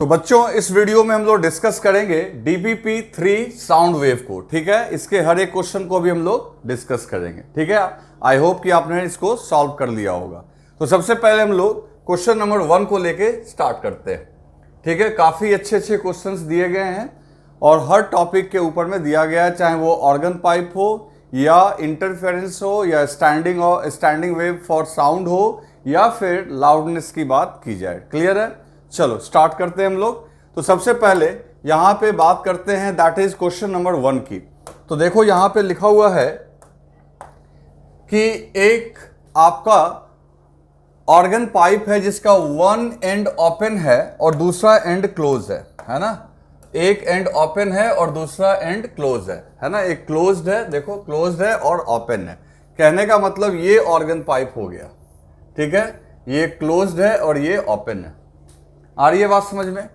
तो बच्चों इस वीडियो में हम लोग डिस्कस करेंगे DBP3 साउंड वेव को। ठीक है, इसके हर एक क्वेश्चन को भी हम लोग डिस्कस करेंगे। ठीक है, आई होप कि आपने इसको सॉल्व कर लिया होगा। तो सबसे पहले हम लोग क्वेश्चन नंबर 1 को लेके स्टार्ट करते हैं। ठीक है, काफी अच्छे अच्छे क्वेश्चंस दिए गए हैं और हर टॉपिक के ऊपर में दिया गया है, चाहे वो ऑर्गन पाइप हो या इंटरफेरेंस हो या स्टैंडिंग वेव फॉर साउंड हो या फिर लाउडनेस की बात की जाए। क्लियर है? चलो स्टार्ट करते हैं हम लोग। तो सबसे पहले यहां पे बात करते हैं, दैट इज क्वेश्चन नंबर 1 की। तो देखो यहां पे लिखा हुआ है कि एक आपका ऑर्गन पाइप है जिसका वन एंड ओपन है और दूसरा एंड क्लोज है ना। एक एंड ओपन है और दूसरा एंड क्लोज है ना। एक क्लोज्ड है, देखो क्लोज्ड है और ओपन है। कहने का मतलब ये ऑर्गन पाइप हो गया। ठीक है, ये क्लोज्ड है और ये ओपन है। आ रही है बात समझ में?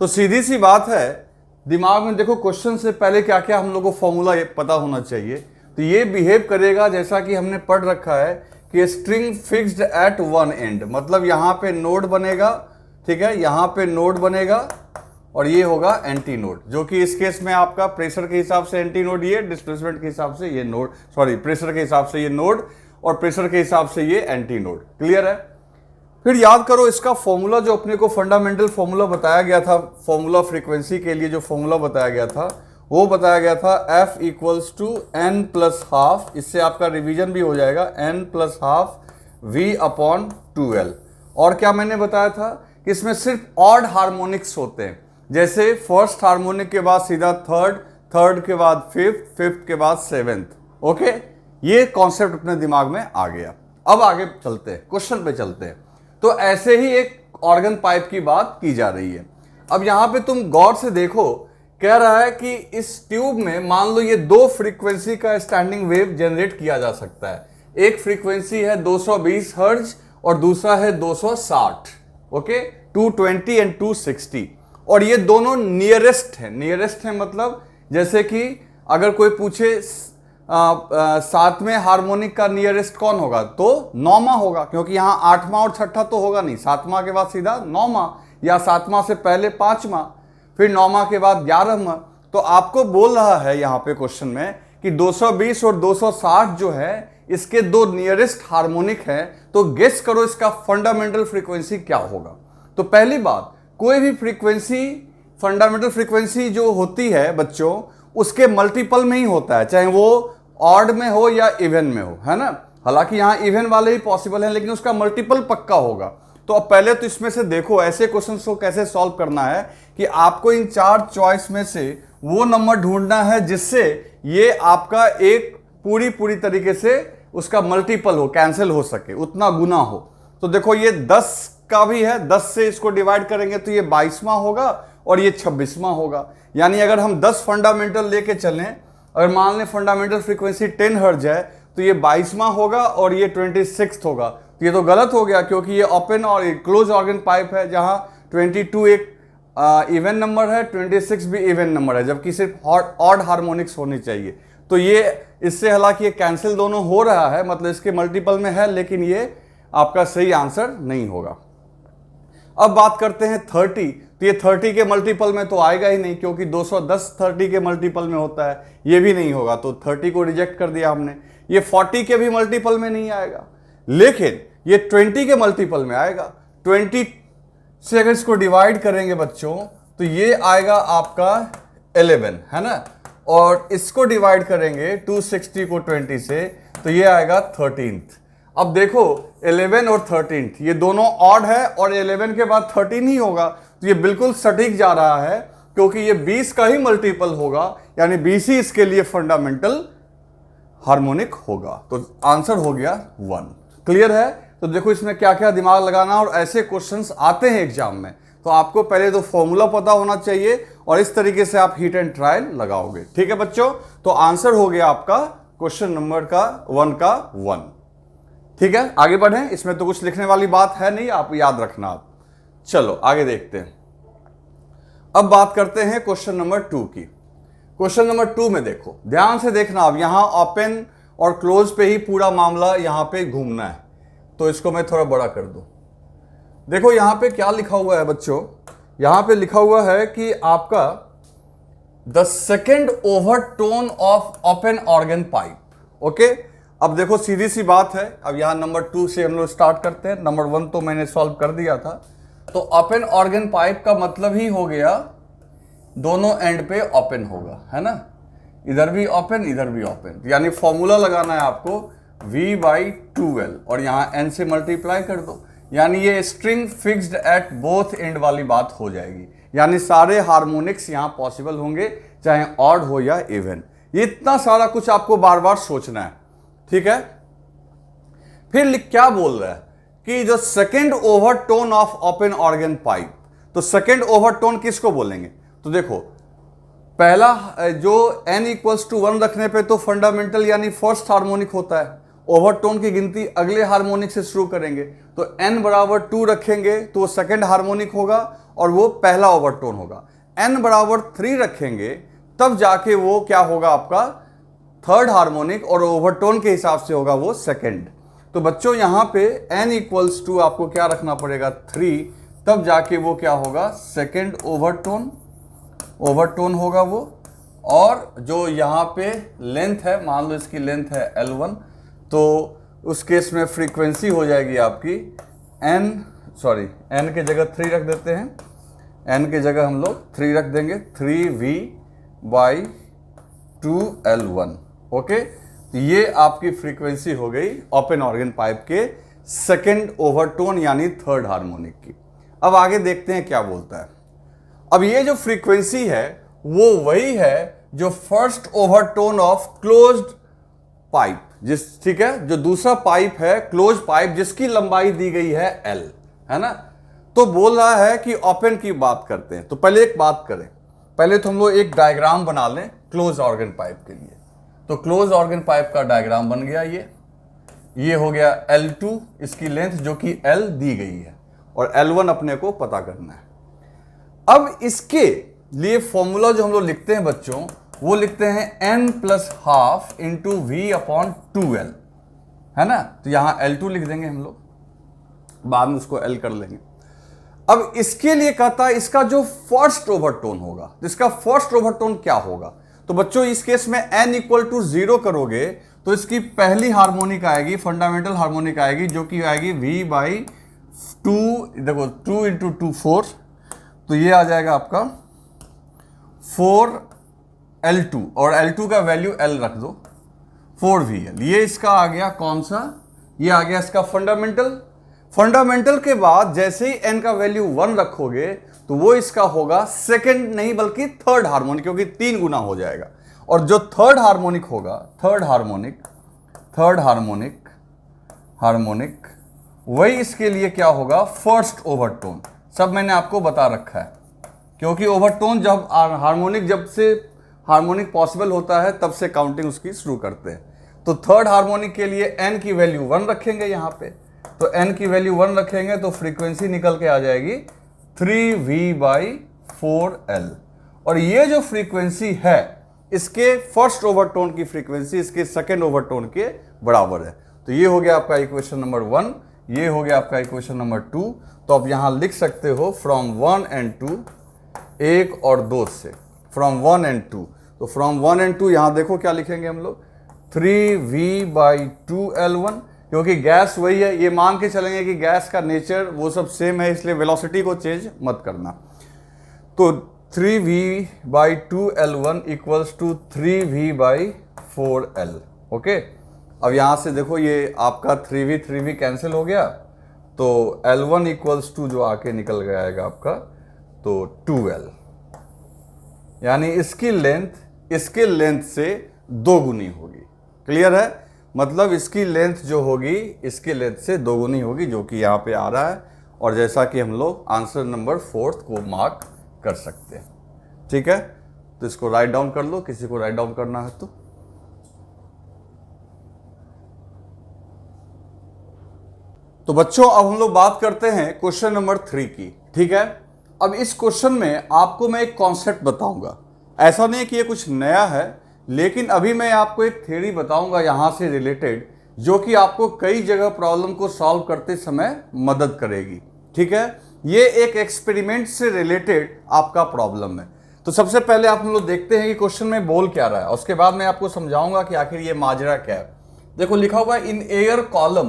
तो सीधी सी बात है, दिमाग में देखो क्वेश्चन से पहले क्या क्या हम लोग को फॉर्मूला पता होना चाहिए। तो ये बिहेव करेगा जैसा कि हमने पढ़ रखा है कि string fixed at one and, मतलब यहां पे नोड बनेगा। ठीक है, यहां पे नोड बनेगा और ये होगा एंटी नोड, जो कि इस केस में आपका प्रेशर के हिसाब से एंटी नोड, ये डिस्प्लेसमेंट के हिसाब से ये नोड, सॉरी प्रेशर के हिसाब से ये नोड और प्रेशर के हिसाब से ये एंटी नोड। क्लियर है? फिर याद करो इसका फॉर्मूला जो अपने को फंडामेंटल फॉर्मूला बताया गया था, फॉर्मूला फ्रीक्वेंसी के लिए जो फॉर्मूला बताया गया था वो बताया गया था F equals to n plus half. इससे आपका रिवीजन भी हो जाएगा, n plus half V upon 2L। और क्या मैंने बताया था कि इसमें सिर्फ ऑड हार्मोनिक्स होते हैं, जैसे फर्स्ट हार्मोनिक के बाद सीधा थर्ड, थर्ड के बाद फिफ्थ, फिफ्थ के बाद सेवेंथ। ओके, ये कॉन्सेप्ट अपने दिमाग में आ गया। अब आगे चलते हैं, क्वेश्चन पे चलते हैं। तो ऐसे ही एक ऑर्गन पाइप की बात की जा रही है। अब यहां पे तुम गौर से देखो, कह रहा है कि इस ट्यूब में मान लो ये दो फ्रीक्वेंसी का स्टैंडिंग वेव जनरेट किया जा सकता है। एक फ्रीक्वेंसी है 220 हर्ट्ज और दूसरा है 260। Okay, 220 and 260। और ये दोनों नियरेस्ट है। नियरेस्ट है मतलब जैसे कि अगर कोई पूछे सातवें हार्मोनिक का नियरेस्ट कौन होगा, तो नौमा होगा, क्योंकि यहां आठवां और छठा तो होगा नहीं। सातवां के बाद सीधा नौमा, या सातवां से पहले पांचवां, फिर नौमा के बाद 11वां। तो आपको बोल रहा है यहां पे क्वेश्चन में कि 220 और 260 जो है इसके दो नियरेस्ट हार्मोनिक है। तो गेस करो इसका फंडामेंटल फ्रीक्वेंसी क्या होगा। तो पहली बात, कोई भी फ्रीक्वेंसी, फंडामेंटल फ्रीक्वेंसी जो होती है बच्चों, उसके मल्टीपल में ही होता है, चाहे वो ऑड में हो या इवन में हो, है ना। हालांकि यहां इवन वाले ही पॉसिबल है, लेकिन उसका मल्टीपल पक्का होगा। तो अब पहले तो इसमें से देखो ऐसे क्वेश्चंस को कैसे सॉल्व करना है कि आपको इन चार चॉइस में से वो नंबर ढूंढना है जिससे ये आपका एक पूरी तरीके से उसका मल्टीपल हो, कैंसिल हो सके, उतना गुना हो। तो देखो ये 10 का भी है, 10 से इसको डिवाइड करेंगे तो ये 22वां होगा और ये 26वां होगा। यानी अगर हम 10 फंडामेंटल लेके चलें, अगर मान लें फंडामेंटल फ्रीक्वेंसी 10 हर्ट्ज है तो ये 22वां होगा और ये 26th होगा। तो ये तो गलत हो गया, क्योंकि ये ओपन और क्लोज ऑर्गन पाइप है, जहां 22 एक इवन नंबर है, 26 भी इवन नंबर है, जबकि सिर्फ ऑड हार्मोनिक्स होनी चाहिए। तो ये इससे हालांकि ये कैंसिल दोनों हो रहा है, मतलब इसके मल्टीपल में है, लेकिन ये आपका सही आंसर नहीं होगा। अब बात करते हैं 30। तो ये 30 के मल्टीपल में तो आएगा ही नहीं, क्योंकि 210 30 के मल्टीपल में होता है, ये भी नहीं होगा। तो 30 को रिजेक्ट कर दिया हमने। ये 40 के भी मल्टीपल में नहीं आएगा, लेकिन ये 20 के मल्टीपल में आएगा। 20 से अगर इसको डिवाइड करेंगे बच्चों तो ये आएगा आपका 11, है ना। और इसको डिवाइड करेंगे 260 को 20 से तो ये आएगा 13th। अब देखो 11 और 13 ये दोनों ऑड है और 11 के बाद 13 ही होगा। तो ये बिल्कुल सटीक जा रहा है, क्योंकि ये 20 का ही मल्टीपल होगा, यानी 20 ही इसके लिए फंडामेंटल हार्मोनिक होगा। तो आंसर हो गया 1। क्लियर है? तो देखो इसमें क्या क्या दिमाग लगाना, और ऐसे क्वेश्चंस आते हैं एग्जाम में, तो आपको पहले तो फॉर्मूला पता होना चाहिए और इस तरीके से आप हिट एंड ट्रायल लगाओगे। ठीक है बच्चों, तो आंसर हो गया आपका क्वेश्चन नंबर का 1 का 1। ठीक है, आगे बढ़ें। इसमें तो कुछ लिखने वाली बात है नहीं, आप याद रखना। आप चलो आगे देखते हैं। अब बात करते हैं क्वेश्चन नंबर 2 की। क्वेश्चन नंबर 2 में देखो, ध्यान से देखना। अब यहां ओपन और क्लोज पे ही पूरा मामला यहां पे घूमना है। तो इसको मैं थोड़ा बड़ा कर दूं। देखो यहां पे क्या लिखा हुआ है बच्चों यहां पे लिखा हुआ है कि आपका the second overtone of open organ pipe. Okay, अब देखो सीधी सी बात है, अब यहां नंबर 2 से हम लोग स्टार्ट करते हैं। नंबर 1 तो मैंने सॉल्व कर दिया था। तो ओपन ऑर्गन पाइप का मतलब ही हो गया दोनों एंड पे ओपन होगा, है ना, इधर भी ओपन इधर भी ओपन, यानी फॉर्मूला लगाना है आपको V/2L और यहां n से मल्टीप्लाई कर दो, यानी ये string fixed at both and वाली बात हो जाएगी। यानी सारे हार्मोनिक्स यहां पॉसिबल होंगे, चाहे ऑड हो या इवन। ये इतना सारा कुछ आपको बार बार सोचना है, ठीक है। फिर क्या बोल रहा है कि जो second overtone of open organ pipe, तो सेकेंड ओवरटोन किसको बोलेंगे? तो देखो, पहला जो n = 1 रखने पे तो फंडामेंटल यानी फर्स्ट हार्मोनिक होता है। ओवरटोन की गिनती अगले हार्मोनिक से शुरू करेंगे, तो n = 2 रखेंगे तो वो सेकेंड हार्मोनिक होगा और वो पहला ओवरटोन होगा। n = 3 रखेंगे तब जाके वो क्या होगा, आपका थर्ड हार्मोनिक, और ओवरटोन के हिसाब से होगा वो सेकेंड। तो बच्चों यहां पे n = आपको क्या रखना पड़ेगा, 3, तब जाके वो क्या होगा, सेकेंड ओवरटोन होगा वो। और जो यहाँ पे लेंथ है, मान लो इसकी लेंथ है L1, तो उस केस में फ्रीक्वेंसी हो जाएगी आपकी n के जगह 3 रख देते हैं, n के जगह हम लोग 3 रख देंगे, 3V/2L1। ओके, तो ये आपकी फ्रीक्वेंसी हो गई ओपन ऑर्गन पाइप के सेकेंड ओवरटोन यानी थर्ड हार्मोनिक की। अब आगे देखते हैं क्या बोलता है। अब ये जो फ्रीक्वेंसी है वो वही है जो first overtone of closed pipe, ठीक है, जो दूसरा पाइप है क्लोज पाइप जिसकी लंबाई दी गई है L, है ना। तो बोल रहा है कि ओपन की बात करते हैं। तो पहले एक बात करें, पहले तो हम लोग एक डायग्राम बना लें क्लोज ऑर्गन पाइप के लिए। तो क्लोज ऑर्गन पाइप का डायग्राम बन गया, ये हो गया L2, इसकी लेंथ जो कि L दी गई है, और L1 अपने को पता करना है। अब इसके लिए फॉर्मूला जो हम लोग लिखते हैं बच्चों, वो लिखते हैं n+12 × V/2L, है ना। तो यहां L2 लिख देंगे हम लोग, बाद में उसको L कर लेंगे। अब इसके लिए कहता है इसका जो फर्स्ट ओवरटोन होगा, तो इसका फर्स्ट ओवरटोन क्या होगा। तो बच्चों इस केस में n = 0 करोगे तो इसकी पहली हार्मोनिक आएगी, फंडामेंटल हार्मोनिक आएगी, जो कि आएगी V/2, देखो 2 × 2 4, तो ये आ जाएगा आपका 4L2, और L2 का वैल्यू L रख दो, 4VL। ये इसका आ गया कौन सा, ये आ गया इसका फंडामेंटल के बाद जैसे ही n का वैल्यू 1 रखोगे तो वो इसका होगा सेकंड नहीं बल्कि थर्ड हार्मोनिक, क्योंकि 3 गुना हो जाएगा। और जो थर्ड हार्मोनिक होगा, थर्ड हार्मोनिक वही इसके लिए क्या होगा, फर्स्ट ओवरटोन। सब मैंने आपको बता रखा है, क्योंकि ओवरटोन जब हार्मोनिक पॉसिबल होता है तब से काउंटिंग उसकी शुरू करते हैं। तो थर्ड हार्मोनिक के लिए n की वैल्यू 1 रखेंगे यहाँ पे, तो n की वैल्यू 1 रखेंगे तो फ्रीक्वेंसी निकल के आ जाएगी 3V/4L। और ये जो फ्रीक्वेंसी है इसके फर्स्ट ओवरटोन की फ्रीक्वेंसी इसके सेकेंड ओवरटोन के बराबर है। तो ये हो गया आपका इक्वेशन नंबर 1, ये हो गया आपका इक्वेशन नंबर 2। तो आप यहां लिख सकते हो फ्रॉम 1 and 2, 1 और 2 से, फ्रॉम 1 and 2। तो फ्रॉम 1 and 2 यहां देखो क्या लिखेंगे हम लोग, 3V/2L1, क्योंकि गैस वही है, ये मान के चलेंगे कि गैस का नेचर वो सब सेम है, इसलिए वेलोसिटी को चेंज मत करना। तो 3V/2L1 = 3V/4L। ओके, अब यहां से देखो ये आपका 3V कैंसिल हो गया, तो L1 = जो आके निकल गया आएगा आपका तो 2L, यानी इसकी लेंथ से 2 गुनी होगी। क्लियर है, मतलब इसकी लेंथ जो होगी इसकी लेंथ से 2 गुनी होगी, जो कि यहाँ पे आ रहा है। और जैसा कि हम लोग आंसर नंबर 4 को मार्क कर सकते हैं, ठीक है। तो इसको राइट डाउन कर लो, किसी को राइट डाउन करना है तो बच्चों अब हम लोग बात करते हैं क्वेश्चन नंबर 3 की, ठीक है। अब इस क्वेश्चन में आपको मैं एक कॉन्सेप्ट बताऊंगा, ऐसा नहीं है कि ये कुछ नया है, लेकिन अभी मैं आपको एक थ्योरी बताऊंगा यहां से रिलेटेड, जो कि आपको कई जगह प्रॉब्लम को सॉल्व करते समय मदद करेगी, ठीक है। ये एक एक्सपेरिमेंट से रिलेटेड आपका प्रॉब्लम है। तो सबसे पहले आप हम लोग देखते हैं कि क्वेश्चन में बोल क्या रहा है, उसके बाद मैं आपको समझाऊंगा कि आखिर ये माजरा क्या है। देखो लिखा हुआ है in air column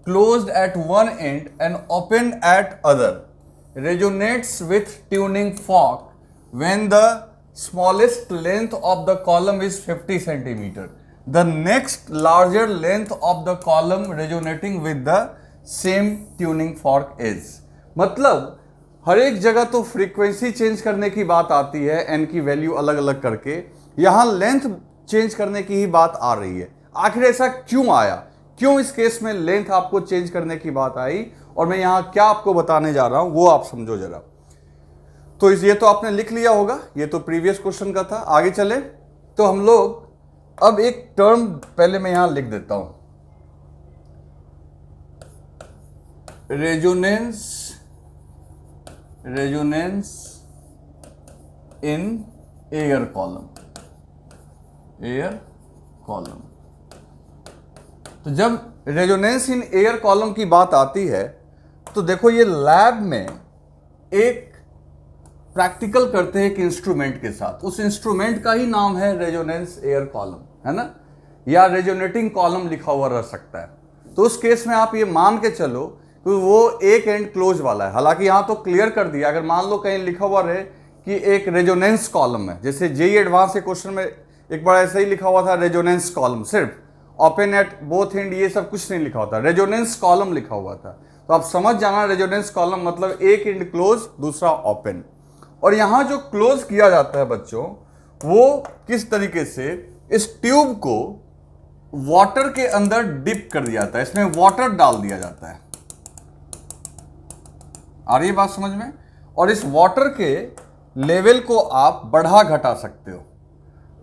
closed at one and and open at other resonates with tuning fork when the smallest length of the column is 50 centimetre, the next larger length of the column resonating with the same tuning fork is. मतलब हर एक जगह तो frequency change करने की बात आती है, N की वैल्यू अलग अलग करके, यहां लेंथ चेंज करने की ही बात आ रही है। आखिर ऐसा क्यों आया, क्यों इस केस में लेंथ आपको चेंज करने की बात आई, और मैं यहां क्या आपको बताने जा रहा हूं वो आप समझो जरा। तो ये तो आपने लिख लिया होगा, ये तो प्रीवियस क्वेश्चन का था। आगे चले तो हम लोग अब एक टर्म पहले मैं यहां लिख देता हूं, रेजोनेंस इन एयर कॉलम। तो जब रेजोनेंस इन एयर कॉलम की बात आती है तो देखो ये लैब में एक प्रैक्टिकल करते हैं एक इंस्ट्रूमेंट के साथ, उस इंस्ट्रूमेंट का ही नाम है रेजोनेंस एयर कॉलम, है ना, या रेजोनेटिंग कॉलम लिखा हुआ रह सकता है। तो उस केस में आप ये मान के चलो कि वो एक एंड क्लोज वाला है। हालांकि यहां तो क्लियर कर दिया, अगर मान लो कहीं लिखा हुआ रहे कि एक रेजोनेंस कॉलम है, जैसे जेईई एडवांस के क्वेश्चन में एक बार ऐसा ही लिखा हुआ था रेजोनेंस कॉलम, सिर्फ ओपन एट बोथ एंड ये सब कुछ नहीं लिखा होता, रेजोनेंस कॉलम लिखा हुआ था। तो आप समझ जाना रेजोनेंस कॉलम मतलब एक एंड क्लोज दूसरा ओपन। और यहां जो क्लोज किया जाता है बच्चों, वो किस तरीके से, इस ट्यूब को वाटर के अंदर डिप कर दिया जाता है, इसमें वाटर डाल दिया जाता है। आ रही है बात समझ में? और इस वाटर के लेवल को आप बढ़ा घटा सकते हो।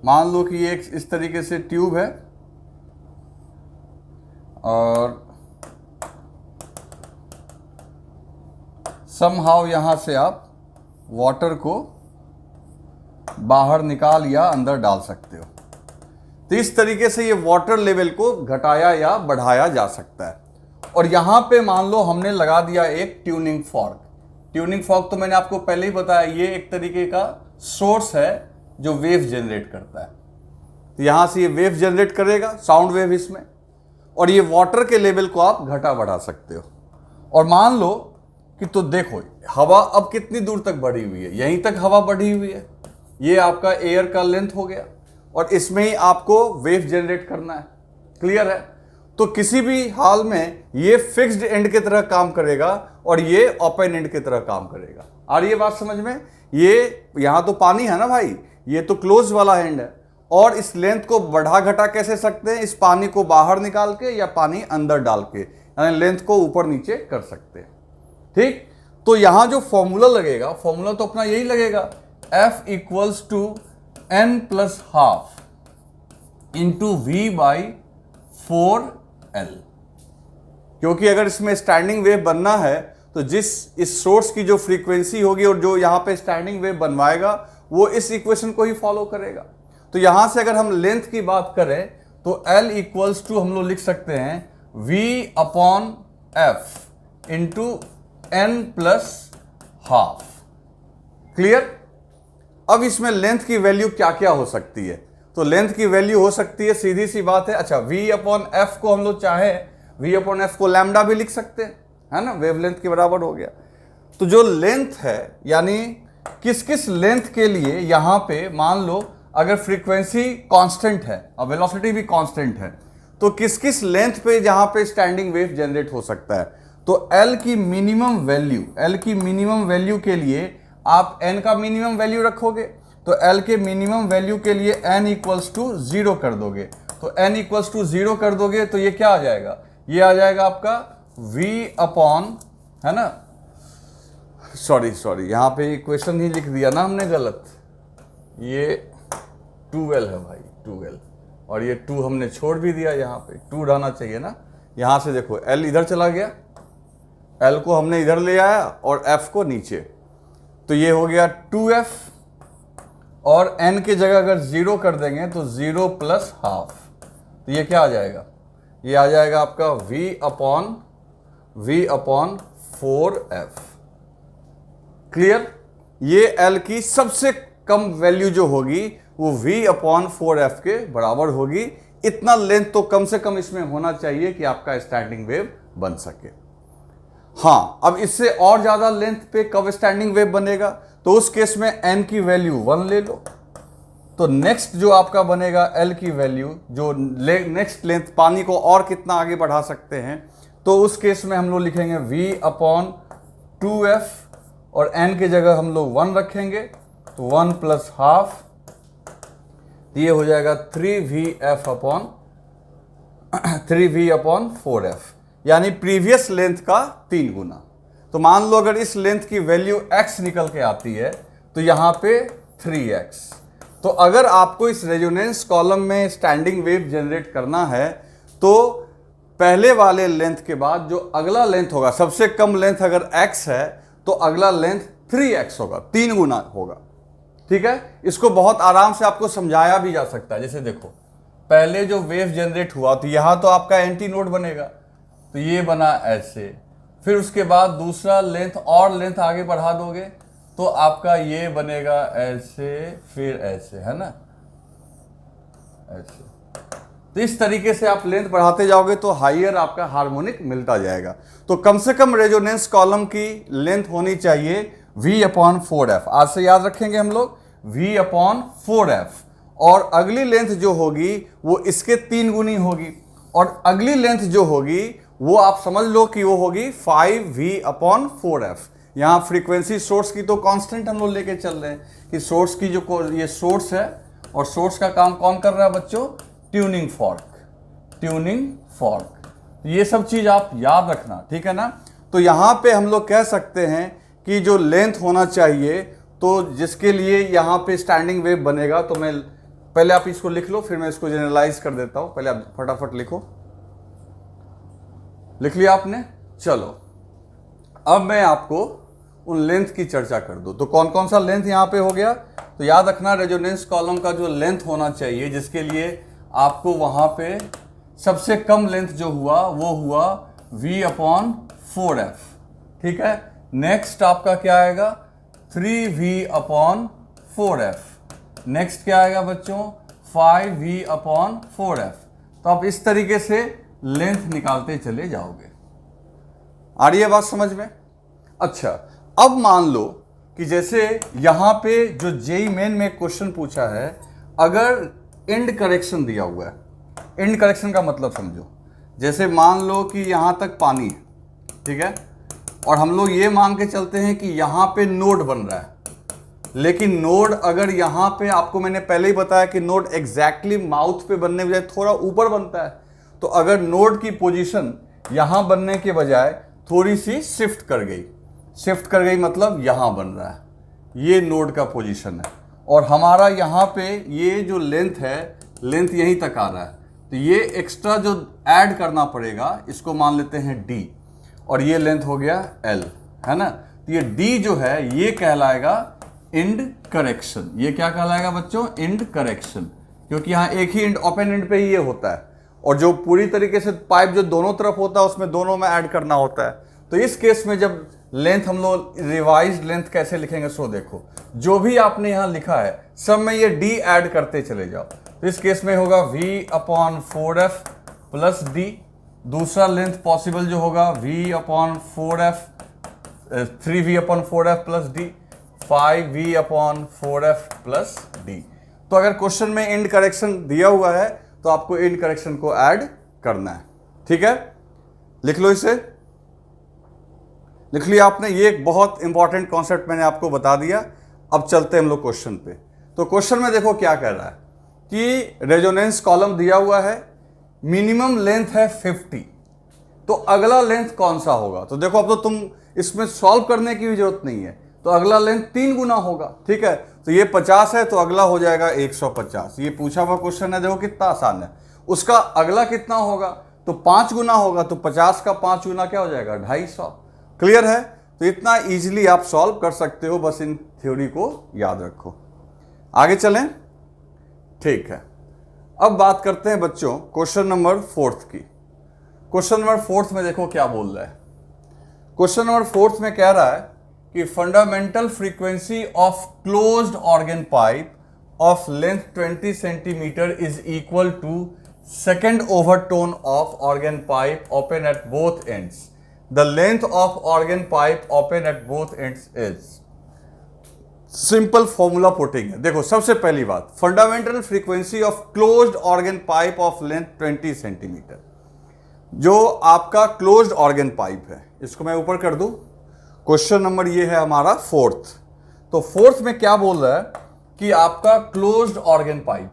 मान लो कि ये इस तरीके से ट्यूब है और समहाउ यहां से आप वाटर को बाहर निकाल या अंदर डाल सकते हो। तो इस तरीके से ये वाटर लेवल को घटाया या बढ़ाया जा सकता है। और यहां पे मान लो हमने लगा दिया एक ट्यूनिंग फॉर्क। ट्यूनिंग फॉर्क तो मैंने आपको पहले ही बताया, ये एक तरीके का सोर्स है जो वेव जनरेट करता है। तो यहां से ये वेव जनरेट करेगा, साउंड वेव इसमें, और ये वाटर के लेवल को आप घटा बढ़ा सकते हो। और मान लो कि तो देखो हवा अब कितनी दूर तक बढ़ी हुई है, यहीं तक हवा बढ़ी हुई है, ये आपका एयर का लेंथ हो गया, और इसमें ही आपको वेव जनरेट करना है। क्लियर है? तो किसी भी हाल में ये फिक्स्ड एंड की तरह काम करेगा और ये ओपन एंड की तरह काम करेगा। आ रही है बात समझ में? ये यहां तो पानी है ना भाई, ये तो क्लोज वाला एंड है, और इस लेंथ को बढ़ा घटा कैसे सकते हैं, इस पानी को बाहर निकाल के या पानी अंदर डाल के, यानी लेंथ को ऊपर नीचे कर सकते हैं। ठीक, तो यहां जो फॉर्मूला लगेगा, फॉर्मूला तो अपना यही लगेगा, F equals to n plus half into V by 4L। क्योंकि अगर इसमें स्टैंडिंग वेव बनना है तो इस सोर्स की जो फ्रीक्वेंसी होगी और जो यहां पे स्टैंडिंग वेव बनवाएगा वो इस इक्वेशन को ही फॉलो करेगा। तो यहां से अगर हम लेंथ की बात करें तो L इक्वल्स टू हम लोग लिख सकते हैं V upon F into n plus half. Clear? अब इसमें लेंथ की वैल्यू क्या क्या हो सकती है? तो लेंथ की वैल्यू हो सकती है, सीधी सी बात है, अच्छा V अपॉन एफ को हम लोग चाहे V अपॉन एफ को लैम्डा भी लिख सकते हैं, है ना, वेवलेंथ के बराबर हो गया। तो जो लेंथ है, यानी किस किस लेंथ के लिए यहां पे मान लो अगर फ्रीक्वेंसी कांस्टेंट है और वेलोसिटी भी कांस्टेंट है, तो किस किस लेंथ पे जहां पे स्टैंडिंग वेव जनरेट हो सकता है। तो L की मिनिमम वैल्यू के लिए आप n का मिनिमम वैल्यू रखोगे, तो L के मिनिमम वैल्यू के लिए n इक्वल्स टू 0 कर दोगे। तो n इक्वल्स टू 0 कर दोगे तो ये क्या आ जाएगा, ये आ जाएगा आपका V अपॉन, है ना, सॉरी यहां पे इक्वेशन ही लिख दिया ना हमने गलत, ये 2L है भाई, 2L, और ये 2 हमने छोड़ भी दिया, यहां पे 2 रहना चाहिए ना। यहां से देखो L इधर चला गया, L को हमने इधर ले आया और F को नीचे, तो ये हो गया 2F, और n की जगह अगर 0 कर देंगे तो 0 प्लस हाफ, तो ये क्या आ जाएगा, ये आ जाएगा आपका V अपॉन 4F। क्लियर? ये एल की सबसे कम वैल्यू जो होगी वो v/4f के बराबर होगी। इतना लेंथ तो कम से कम इसमें होना चाहिए कि आपका स्टैंडिंग वेव बन सके। हाँ, अब इससे और ज्यादा लेंथ पे कब स्टैंडिंग वेव बनेगा? तो उस केस में n की वैल्यू 1 ले लो। तो नेक्स्ट जो आपका बनेगा l की वैल्यू, जो नेक्स्ट लेंथ, पानी को और कितना आगे बढ़ा सकते हैं, तो उस केस में हम लोग लिखेंगे v/2f और n की जगह हम लोग 1 रखेंगे, तो 1 + ½ ये हो जाएगा 3v/4f, यानी प्रीवियस लेंथ का 3 गुना। तो मान लो अगर इस लेंथ की वैल्यू x निकल के आती है तो यहां पे 3x। तो अगर आपको इस रेजोनेंस कॉलम में स्टैंडिंग वेव जनरेट करना है तो पहले वाले लेंथ के बाद जो अगला लेंथ होगा, सबसे कम लेंथ अगर x है तो अगला लेंथ 3x होगा, 3 गुना होगा। ठीक है, इसको बहुत आराम से आपको समझाया भी जा सकता है। जैसे देखो, पहले जो वेव जनरेट हुआ तो यहां तो आपका एंटी नोड बनेगा, तो ये बना ऐसे, फिर उसके बाद दूसरा लेंथ और लेंथ आगे बढ़ा दोगे तो आपका ये बनेगा ऐसे, फिर ऐसे, है ना, ऐसे। तो इस तरीके से आप लेंथ बढ़ाते जाओगे तो हाइयर आपका हार्मोनिक मिलता जाएगा। तो कम से कम रेजोनेंस कॉलम की लेंथ होनी चाहिए v/4f। आज से याद रखेंगे हम लोग v/4f, और अगली लेंथ जो होगी वो इसके 3 गुनी होगी, और अगली लेंथ जो होगी वो आप समझ लो कि वो होगी 5v/4f। यहाँ फ्रीक्वेंसी सोर्स की तो कांस्टेंट हम लोग लेके चल रहे हैं कि सोर्स की जो ये सोर्स है, और सोर्स का काम कौन कर रहा है बच्चों? Tuning fork. ये सब चीज आप याद रखना, ठीक है ना। तो यहाँ पे हम लोग कह सकते हैं कि जो लेंथ होना चाहिए, तो जिसके लिए यहाँ पे स्टैंडिंग वेव बनेगा, तो मैं पहले आप इसको लिख लो, फिर मैं इसको जनरलाइज कर देता हूं। पहले आप फटाफट लिखो, लिख लिया आपने? चलो अब मैं आपको उन लेंथ की चर्चा कर दूं। तो कौन कौन सा लेंथ यहाँ पे हो गया? तो याद रखना, रेजोनेंस कॉलम का जो लेंथ होना चाहिए, जिसके लिए आपको वहां पे सबसे कम लेंथ जो हुआ वो हुआ v/4f। ठीक है, नेक्स्ट आपका क्या आएगा? 3v/4f। नेक्स्ट क्या आएगा बच्चों? 5v/4f। तो आप इस तरीके से लेंथ निकालते चले जाओगे। आ रही है बात समझ में? अच्छा, अब मान लो कि जैसे यहां पे जो जेई मेन में क्वेश्चन पूछा है, अगर एंड करेक्शन दिया हुआ है, एंड करेक्शन का मतलब समझो, जैसे मान लो कि यहां तक पानी है, ठीक है, और हम लोग ये मान के चलते हैं कि यहां पे नोड बन रहा है, लेकिन नोड अगर यहां पे, आपको मैंने पहले ही बताया कि नोड एग्जैक्टली माउथ पे बनने के बजाय थोड़ा ऊपर बनता है, तो अगर नोड की पोजीशन यहां बनने के बजाय थोड़ी सी शिफ्ट कर गई मतलब यहां बन रहा है, ये नोड का पोजीशन है, और हमारा यहां पे ये जो लेंथ है, लेंथ यहीं तक आ रहा है, तो ये एक्स्ट्रा जो ऐड करना पड़ेगा, इसको मान लेते हैं d, और ये लेंथ हो गया l, है ना। तो ये d जो है ये कहलाएगा एंड करेक्शन। ये क्या कहलाएगा बच्चों? एंड करेक्शन, क्योंकि यहाँ एक ही एंड, ओपन एंड पे ही ये होता है, और जो पूरी तरीके से पाइप जो दोनों तरफ होता है उसमें दोनों में ऐड करना होता है। तो इस केस में जब लेंथ हम लोग रिवाइज्ड लेंथ कैसे लिखेंगे, सो देखो, जो भी आपने यहाँ लिखा है सब में ये d ऐड करते चले जाओ। तो इस केस में होगा v/4f प्लस d। दूसरा लेंथ पॉसिबल जो होगा v/4f, 3v/4f plus d, 5v/4f plus d। तो अगर क्वेश्चन में एंड करेक्शन दिया हुआ है तो आपको एंड करेक्शन को ऐड करना है, ठीक है। लिख लो इसे, लिख लिया आपने। ये एक बहुत इंपॉर्टेंट कॉन्सेप्ट मैंने आपको बता दिया। अब चलते हैं हम लोग क्वेश्चन पे। तो क्वेश्चन में देखो क्या कह रहा है कि रेजोनेंस कॉलम दिया हुआ है, मिनिमम लेंथ है 50, तो अगला लेंथ कौन सा होगा? तो देखो अब तो तुम इसमें सॉल्व करने की भी जरूरत नहीं है, तो अगला लेंथ 3 गुना होगा, ठीक है। तो ये 50 है तो अगला हो जाएगा 150। ये पूछा हुआ क्वेश्चन है, देखो कितना आसान है। उसका अगला कितना होगा? तो 5 गुना होगा, तो 50 का 5 गुना क्या हो जाएगा? 250। क्लियर है? तो इतना इजीली आप सॉल्व कर सकते हो, बस इन थ्योरी को याद रखो। आगे चलें, ठीक है। अब बात करते हैं बच्चों क्वेश्चन नंबर 4 की। क्वेश्चन नंबर 4 में देखो क्या बोल रहा है। क्वेश्चन नंबर 4 में कह रहा है कि fundamental frequency of closed organ pipe of length 20 centimetre is equal to second overtone of organ pipe open at both ends. The length of organ pipe open at both ends is. Simple formula putting है। देखो सबसे पहली बात, fundamental frequency of closed organ pipe of length 20 centimetre, जो आपका closed organ pipe है, इसको मैं ऊपर कर दूं। क्वेश्चन नंबर ये है हमारा फोर्थ। तो फोर्थ में क्या बोल रहा है कि आपका क्लोज्ड ऑर्गन पाइप,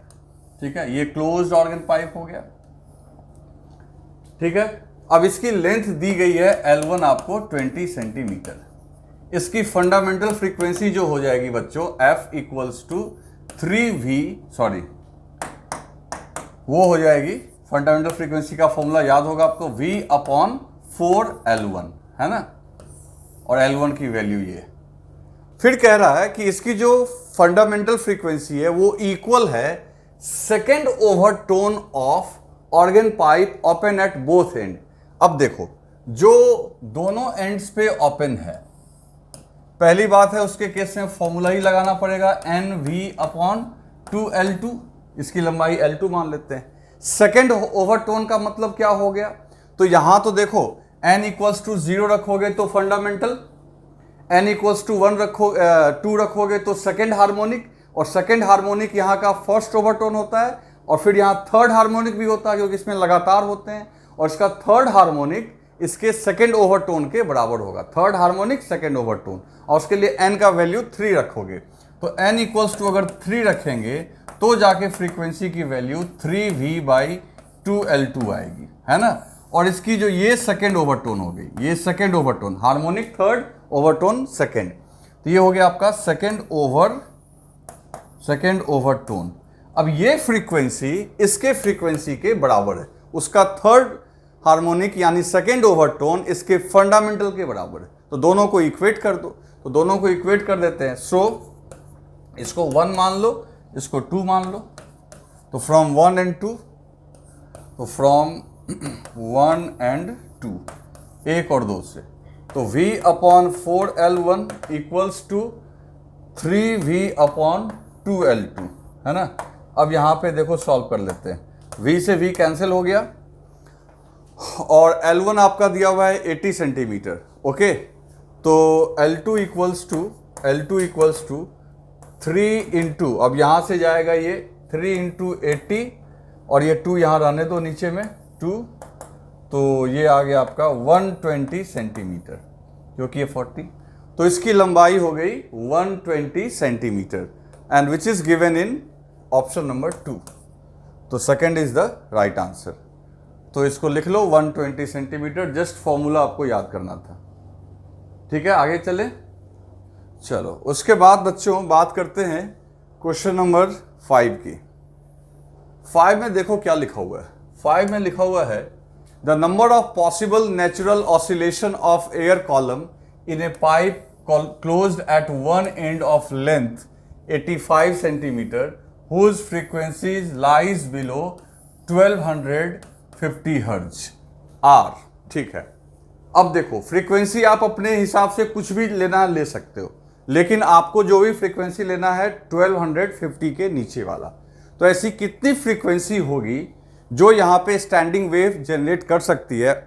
ठीक है, ये क्लोज्ड ऑर्गन पाइप हो गया, ठीक है। अब इसकी लेंथ दी गई है L1 आपको 20 सेंटीमीटर। इसकी फंडामेंटल फ्रीक्वेंसी जो हो जाएगी बच्चों F equals to 3V, sorry वो हो जाएगी, फंडामेंटल फ्रीक्वेंसी का फॉर्मूला याद होगा आपको, V अपॉन 4L1, है ना, और L1 की वैल्यू ये। फिर कह रहा है कि इसकी जो फंडामेंटल फ्रीक्वेंसी है वो इक्वल है second overtone of organ pipe open at both and. अब देखो जो दोनों एंड्स पे ओपन है, पहली बात है उसके केस में फॉर्मूला ही लगाना पड़ेगा, NV अपॉन 2L2, इसकी लंबाई L2 मान लेते हैं। सेकेंड ओवरटोन का मतलब क्या हो गया, तो यहां तो देखो n इक्वल्स टू 0 रखोगे तो फंडामेंटल, n इक्वल्स टू 2 रखोगे तो सेकेंड हार्मोनिक, और सेकेंड हार्मोनिक यहाँ का फर्स्ट ओवरटोन होता है, और फिर यहाँ थर्ड हार्मोनिक भी होता है क्योंकि इसमें लगातार होते हैं, और इसका थर्ड हार्मोनिक इसके सेकेंड ओवरटोन के बराबर होगा, थर्ड हार्मोनिक सेकेंड ओवरटोन, और उसके लिए n का वैल्यू 3 रखोगे। तो n इक्वल्स टू अगर 3 रखेंगे तो जाके फ्रीक्वेंसी की वैल्यू 3V/2L2 आएगी, है ना। और इसकी जो ये सेकेंड ओवरटोन हो गई, ये second overtone, harmonic third, overtone second, तो ये हो गया आपका सेकेंड ओवरटोन। अब ये फ्रीक्वेंसी इसके फ्रीक्वेंसी के बराबर है, उसका थर्ड हार्मोनिक यानी सेकेंड ओवरटोन इसके फंडामेंटल के बराबर है, तो दोनों को इक्वेट कर दो। तो दोनों को इक्वेट कर देते हैं। सो इसको 1 मान लो, इसको 2 मान लो, तो फ्रॉम 1 and 2, तो फ्रॉम 1 and 2, 1 और 2 से, तो V upon 4L1 equals to 3V upon 2L2, है ना। अब यहाँ पे देखो सॉल्व कर लेते हैं, V से V कैंसिल हो गया, और L1 आपका दिया हुआ है 80 सेंटीमीटर, ओके। तो L2 इक्वल्स टू 3 इंटू, अब यहाँ से जाएगा ये 3 इंटू 80, और ये 2 यहाँ रहने दो नीचे में 2, तो ये आ गया आपका 120 सेंटीमीटर, क्योंकि ये 40, तो इसकी लंबाई हो गई 120 centimetre, and which is given in option number 2। तो second is the right answer. तो इसको लिख लो 120 सेंटीमीटर, जस्ट फॉर्मूला आपको याद करना था, ठीक है। आगे चले, चलो उसके बाद बच्चों बात करते हैं क्वेश्चन नंबर 5 की। 5 में देखो क्या लिखा हुआ है, 5 में लिखा हुआ है the number of possible natural oscillation of air column in a pipe closed at one end of length 85 centimetre whose frequencies lies below 1250 hertz are, ठीक है। अब देखो फ्रीक्वेंसी आप अपने हिसाब से कुछ भी लेना ले सकते हो, लेकिन आपको जो भी फ्रीक्वेंसी लेना है 1250 के नीचे वाला। तो ऐसी कितनी फ्रीक्वेंसी होगी जो यहाँ पे स्टैंडिंग वेव जनरेट कर सकती है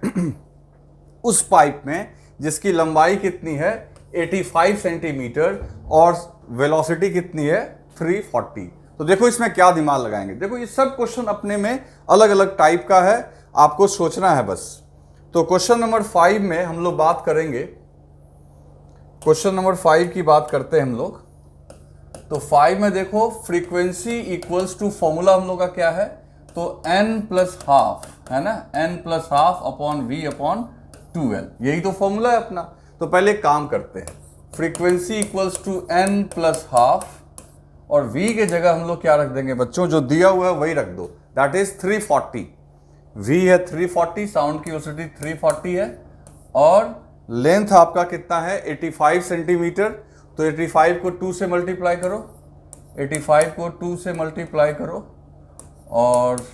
उस पाइप में जिसकी लंबाई कितनी है 85 सेंटीमीटर और वेलोसिटी कितनी है 340। तो देखो इसमें क्या दिमाग लगाएंगे, देखो ये सब क्वेश्चन अपने में अलग अलग टाइप का है, आपको सोचना है बस। तो क्वेश्चन नंबर 5 में हम लोग बात करेंगे, क्वेश्चन नंबर 5 की बात करते हैं हम लोग। तो 5 में देखो फ्रीक्वेंसी इक्वल्स टू, फॉर्मूला हम लोग का क्या है, तो n+12 है ना, n+12 upon V upon 2L, यही तो फॉर्मूला है अपना। तो पहले काम करते हैं, फ्रीक्वेंसी इक्वल्स टू n+12, और V के जगह हम लोग क्या रख देंगे बच्चों, जो दिया हुआ है वही रख दो, दैट इज 340। V है 340, साउंड की वेलोसिटी 340 है, और लेंथ आपका कितना है 85 सेंटीमीटर। तो 85 को 2 से मल्टीप्लाई करो, 85 को 2 से मल्टीप्लाई करो, और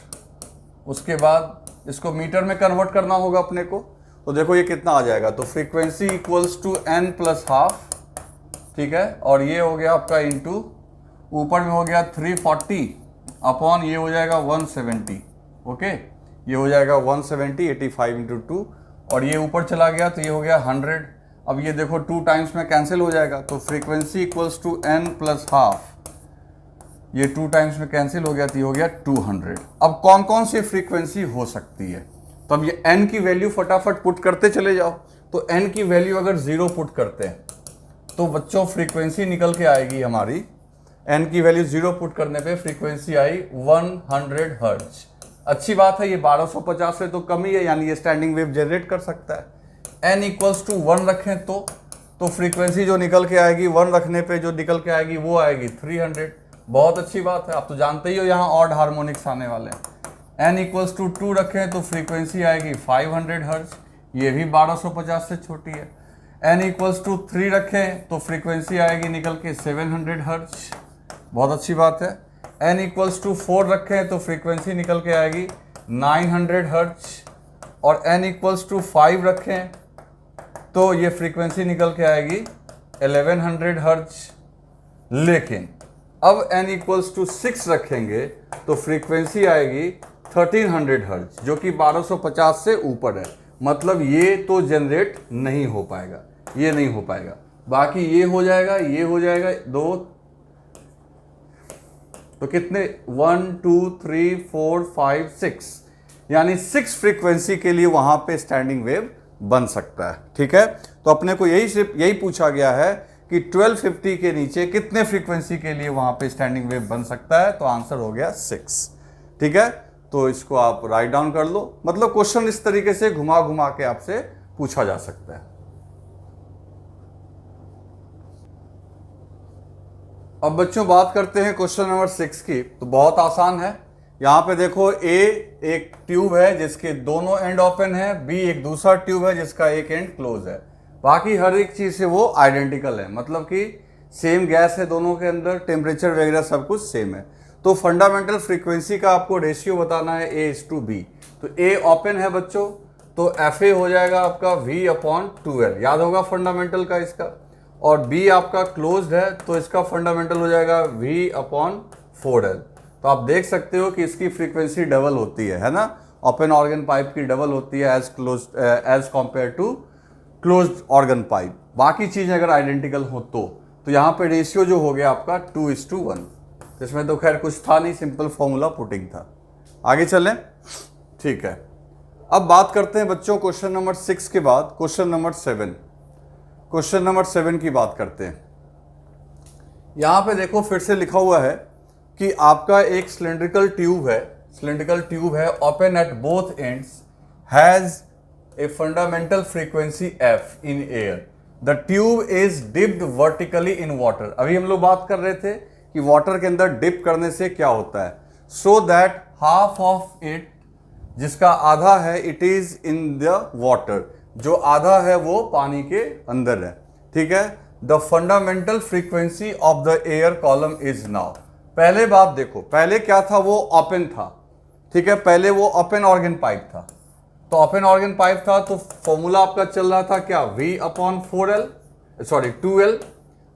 उसके बाद इसको मीटर में कन्वर्ट करना होगा अपने को। तो देखो ये कितना आ जाएगा, तो फ्रीक्वेंसी इक्वल्स टू n+12 ठीक है, और ये हो गया आपका इंटू ऊपर में हो गया 340 अपॉन ये हो जाएगा 170, ओके, ये हो जाएगा 170 85 इंटू 2, और ये ऊपर चला गया तो ये हो गया 100। अब ये देखो 2 टाइम्स में कैंसिल हो जाएगा, तो frequency equals to n plus half, ये 2 टाइम्स में कैंसिल हो गया तो ये हो गया 200। अब कौन कौन सी फ्रीक्वेंसी हो सकती है, तो अब ये n की वैल्यू फटाफट पुट करते चले जाओ। तो n की वैल्यू अगर 0 पुट करते हैं तो बच्चों फ्रीक्वेंसी निकल के आएगी हमारी, n की वैल्यू 0 पुट करने पे फ्रीक्वेंसी आई 100 हर्ट्ज। अच्छी बात है, ये 1250 से तो कम ही है, यानी ये स्टैंडिंग वेव जनरेट कर सकता है। n इक्वल्स टू 1 रखें तो फ्रीक्वेंसी जो निकल के आएगी 1 रखने पे जो निकल के आएगी वो आएगी 300। बहुत अच्छी बात है, आप तो जानते ही हो यहाँ ऑड हार्मोनिक्स आने वाले हैं। n इक्वल्स टू 2 रखें तो फ्रीक्वेंसी आएगी 500 हर्ट्ज, ये भी 1250 से छोटी है। n इक्वल्स टू 3 रखें तो फ्रीक्वेंसी आएगी निकल के 700 हर्ट्ज, बहुत अच्छी बात है। n इक्वल्स टू 4 रखें तो फ्रीक्वेंसी निकल के आएगी 900 हर्ट्ज, और n इक्वल्स टू 5 रखें तो ये फ्रीक्वेंसी निकल के आएगी 1100 हर्ट्ज। लेकिन अब n इक्वल्स टू 6 रखेंगे तो फ्रीक्वेंसी आएगी 1300 हर्ट्ज, जो कि 1250 से ऊपर है। मतलब ये तो जनरेट नहीं हो पाएगा, ये नहीं हो पाएगा। बाकी ये हो जाएगा, ये हो जाएगा, दो तो कितने 1 2 3 4 5 6, यानी 6 फ्रीक्वेंसी के लिए वहां पे स्टैंडिंग वेव बन सकता है। ठीक है, तो अपने को यही पूछा गया है कि 1250 के नीचे कितने फ्रीक्वेंसी के लिए वहां पे स्टैंडिंग वेव बन सकता है, तो आंसर हो गया 6। ठीक है, तो इसको आप राइट डाउन कर लो। मतलब क्वेश्चन इस तरीके से घुमा घुमा के आपसे पूछा जा सकता है। अब बच्चों बात करते हैं क्वेश्चन नंबर 6 की, तो बहुत आसान है। यहां पे देखो A एक ट्यूब है जिसके दोनों एंड ओपन है, B एक दूसरा ट्यूब है जिसका एक एंड क्लोज है। बाकी हर एक चीज से वो आइडेंटिकल है, मतलब कि सेम गैस है दोनों के अंदर, टेम्परेचर वगैरह सब कुछ सेम है। तो फंडामेंटल फ्रीक्वेंसी का आपको रेशियो बताना है A:B। तो A ओपन है बच्चों, तो FA हो जाएगा आपका V/2L, याद होगा फंडामेंटल का इसका। और B आपका क्लोज्ड है तो इसका फंडामेंटल हो जाएगा V/4L। तो आप देख सकते हो कि इसकी फ्रीक्वेंसी डबल होती है ना, ओपन ऑर्गन पाइप की डबल होती है as compare to closed organ pipe. बाकी चीजें अगर आइडेंटिकल हो तो यहाँ पे रेशियो जो हो गया आपका 2:1। इसमें तो खैर कुछ था नहीं, सिंपल फॉर्मूला पुटिंग था। आगे चलें, ठीक है। अब बात करते हैं बच्चों क्वेश्चन नंबर 6 के बाद क्वेश्चन नंबर 7। क्वेश्चन नंबर 7 की बात करते हैं। यहां पे देखो फिर से लिखा हुआ है कि आपका एक सिलेंड्रिकल ट्यूब है open at both ends, has a fundamental frequency f in air, the tube is dipped vertically in water. अभी हम लोग बात कर रहे थे कि वाटर के अंदर डिप करने से क्या होता है, so that half of it, जिसका आधा है, it is in the water, जो आधा है वो पानी के अंदर है। ठीक है, the fundamental frequency of the air column is now. पहले बात देखो, पहले क्या था, वो ओपन था। ठीक है, पहले वो ओपन ऑर्गन पाइप था, तो ओपन ऑर्गन पाइप था तो फॉर्मूला आपका चल रहा था क्या, V/2L।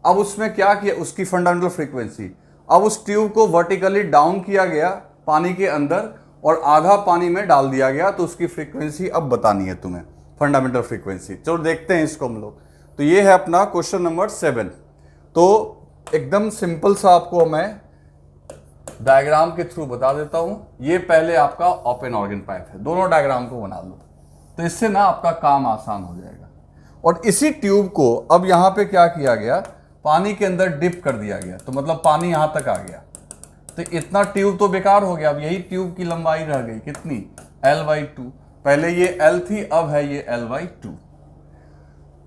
अब उसमें क्या किया, उसकी फंडामेंटल फ्रीक्वेंसी, अब उस ट्यूब को वर्टिकली डाउन किया गया पानी के अंदर और आधा पानी में डाल दिया गया, तो उसकी फ्रीक्वेंसी अब बतानी है तुम्हें, फंडामेंटल फ्रीक्वेंसी। चलो देखते हैं इसको हम लोग। तो ये है अपना क्वेश्चन नंबर 7। तो एकदम सिंपल सा आपको मैं डायग्राम के थ्रू बता देता हूं। ये पहले आपका ओपन ऑर्गन पाइप है, दोनों डायग्राम को बना लो, तो इससे ना आपका काम आसान हो जाएगा। और इसी ट्यूब को अब यहां पे क्या किया गया, पानी के अंदर डिप कर दिया गया, तो मतलब पानी यहां तक आ गया, तो इतना ट्यूब तो बेकार हो गया। अब यही ट्यूब की लंबाई रह गई कितनी, L/2। पहले ये L थी, अब है ये L/2।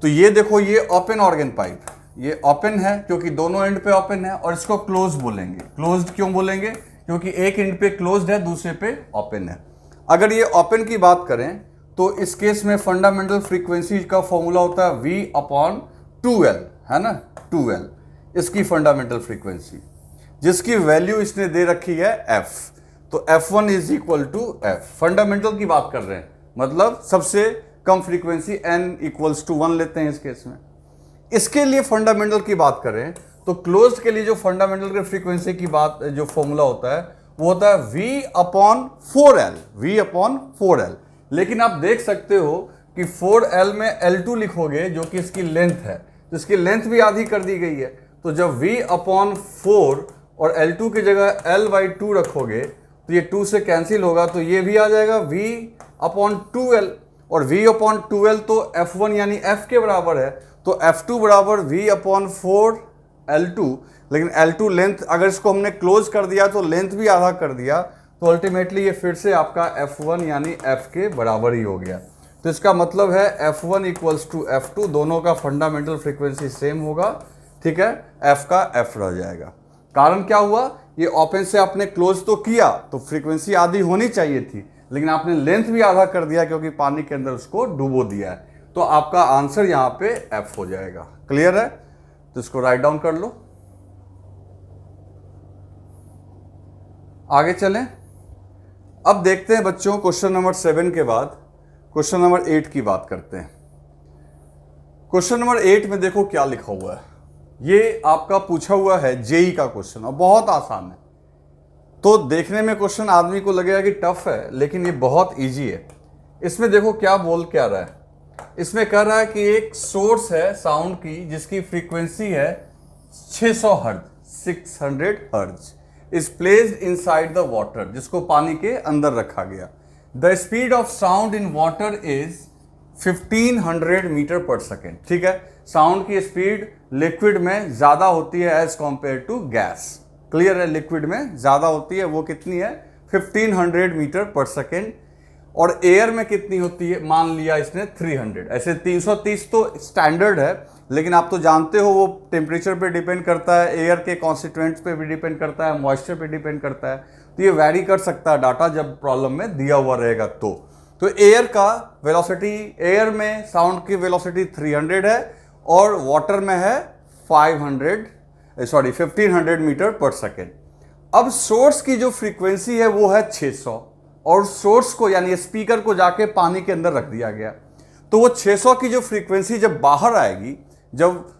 तो ये देखो, ये ओपन ऑर्गन पाइप, ये ओपन है क्योंकि दोनों एंड पे ओपन है, और इसको क्लोज बोलेंगे। क्लोज्ड क्यों बोलेंगे, क्योंकि एक एंड पे क्लोज्ड है, दूसरे पे ओपन है। अगर ये ओपन की बात करें तो इस केस में फंडामेंटल फ्रीक्वेंसी का फॉर्मूला होता है V/2L, है ना, 2L इसकी फंडामेंटल फ्रीक्वेंसी, जिसकी वैल्यू इसने दे रखी है f। तो F1 is equal to f। Fundamental की बात कर रहे हैं, मतलब सबसे कम फ्रीक्वेंसी n = 1 लेते हैं इस केस में। इसके लिए फंडामेंटल की बात करें तो क्लोज्ड के लिए जो फंडामेंटल के फ्रीक्वेंसी की बात जो फॉर्मूला होता है वो होता है V/4L, V/4L। लेकिन आप देख सकते हो कि 4L में L2 लिखोगे जो कि इसकी लेंथ है, तो इसकी लेंथ भी आधी कर दी गई है। तो जब V/4 और L2 की जगह L/2 रखोगे तो ये 2 से कैंसिल होगा, तो ये भी आ जाएगा V/2L, और V/2L तो F1 यानी F के बराबर है, तो F2 बराबर V/4L2। लेकिन L2 लेंथ, अगर इसको हमने क्लोज कर दिया तो लेंथ भी आधा कर दिया, तो अल्टीमेटली ये फिर से आपका F1 यानी F के बराबर ही हो गया। तो इसका मतलब है F1 इक्वल्स टू F2, दोनों का फंडामेंटल फ्रीक्वेंसी सेम होगा, ठीक है, F का F रह जाएगा। कारण क्या हुआ, ये ओपन से आपने क्लोज तो किया तो फ्रीक्वेंसी आधी होनी चाहिए थी, लेकिन आपने लेंथ भी आधा कर दिया क्योंकि पानी के अंदर उसको डुबो दिया है, तो आपका आंसर यहां पे F हो जाएगा। क्लियर है? तो इसको राइट डाउन कर लो। आगे चलें। अब देखते हैं बच्चों, क्वेश्चन नंबर 7 के बाद क्वेश्चन नंबर 8 की बात करते हैं। क्वेश्चन नंबर 8 में देखो क्या लिखा हुआ है। ये आपका पूछा हुआ है जेई का क्वेश्चन, और बहुत आसान है। तो देखने में क्वेश्चन आदमी को लगेगा कि टफ है, लेकिन ये बहुत इजी है। इसमें देखो क्या बोल क्या रहा है। इसमें कह रहा है कि एक सोर्स है साउंड की जिसकी फ्रीक्वेंसी है 600 hertz, 600 hertz, is placed inside the water, जिसको पानी के अंदर रखा गया। The speed of sound in water is 1500 metre per second. ठीक है, साउंड की स्पीड लिक्विड में ज्यादा होती है as compare to gas. Clear है? लिक्विड में ज्यादा होती है, वो कितनी है? 1500 मीटर पर सेकेंड। और एयर में कितनी होती है? मान लिया इसने 300। ऐसे 330 तो स्टैंडर्ड है, लेकिन आप तो जानते हो वो टेम्परेचर पे डिपेंड करता है, एयर के कॉन्स्टिट्यूएंट्स पे भी डिपेंड करता है, मॉइस्चर पे डिपेंड करता है, तो ये वैरी कर सकता है डाटा जब प्रॉब्लम में दिया हुआ रहेगा। तो एयर का वेलोसिटी, एयर में साउंड की वेलोसिटी 300 है और वाटर में है 1500 मीटर पर सेकेंड। अब सोर्स की जो फ्रीक्वेंसी है वो है 600, और सोर्स को यानी स्पीकर को जाके पानी के अंदर रख दिया गया। तो वो 600 की जो फ्रीक्वेंसी जब बाहर आएगी, जब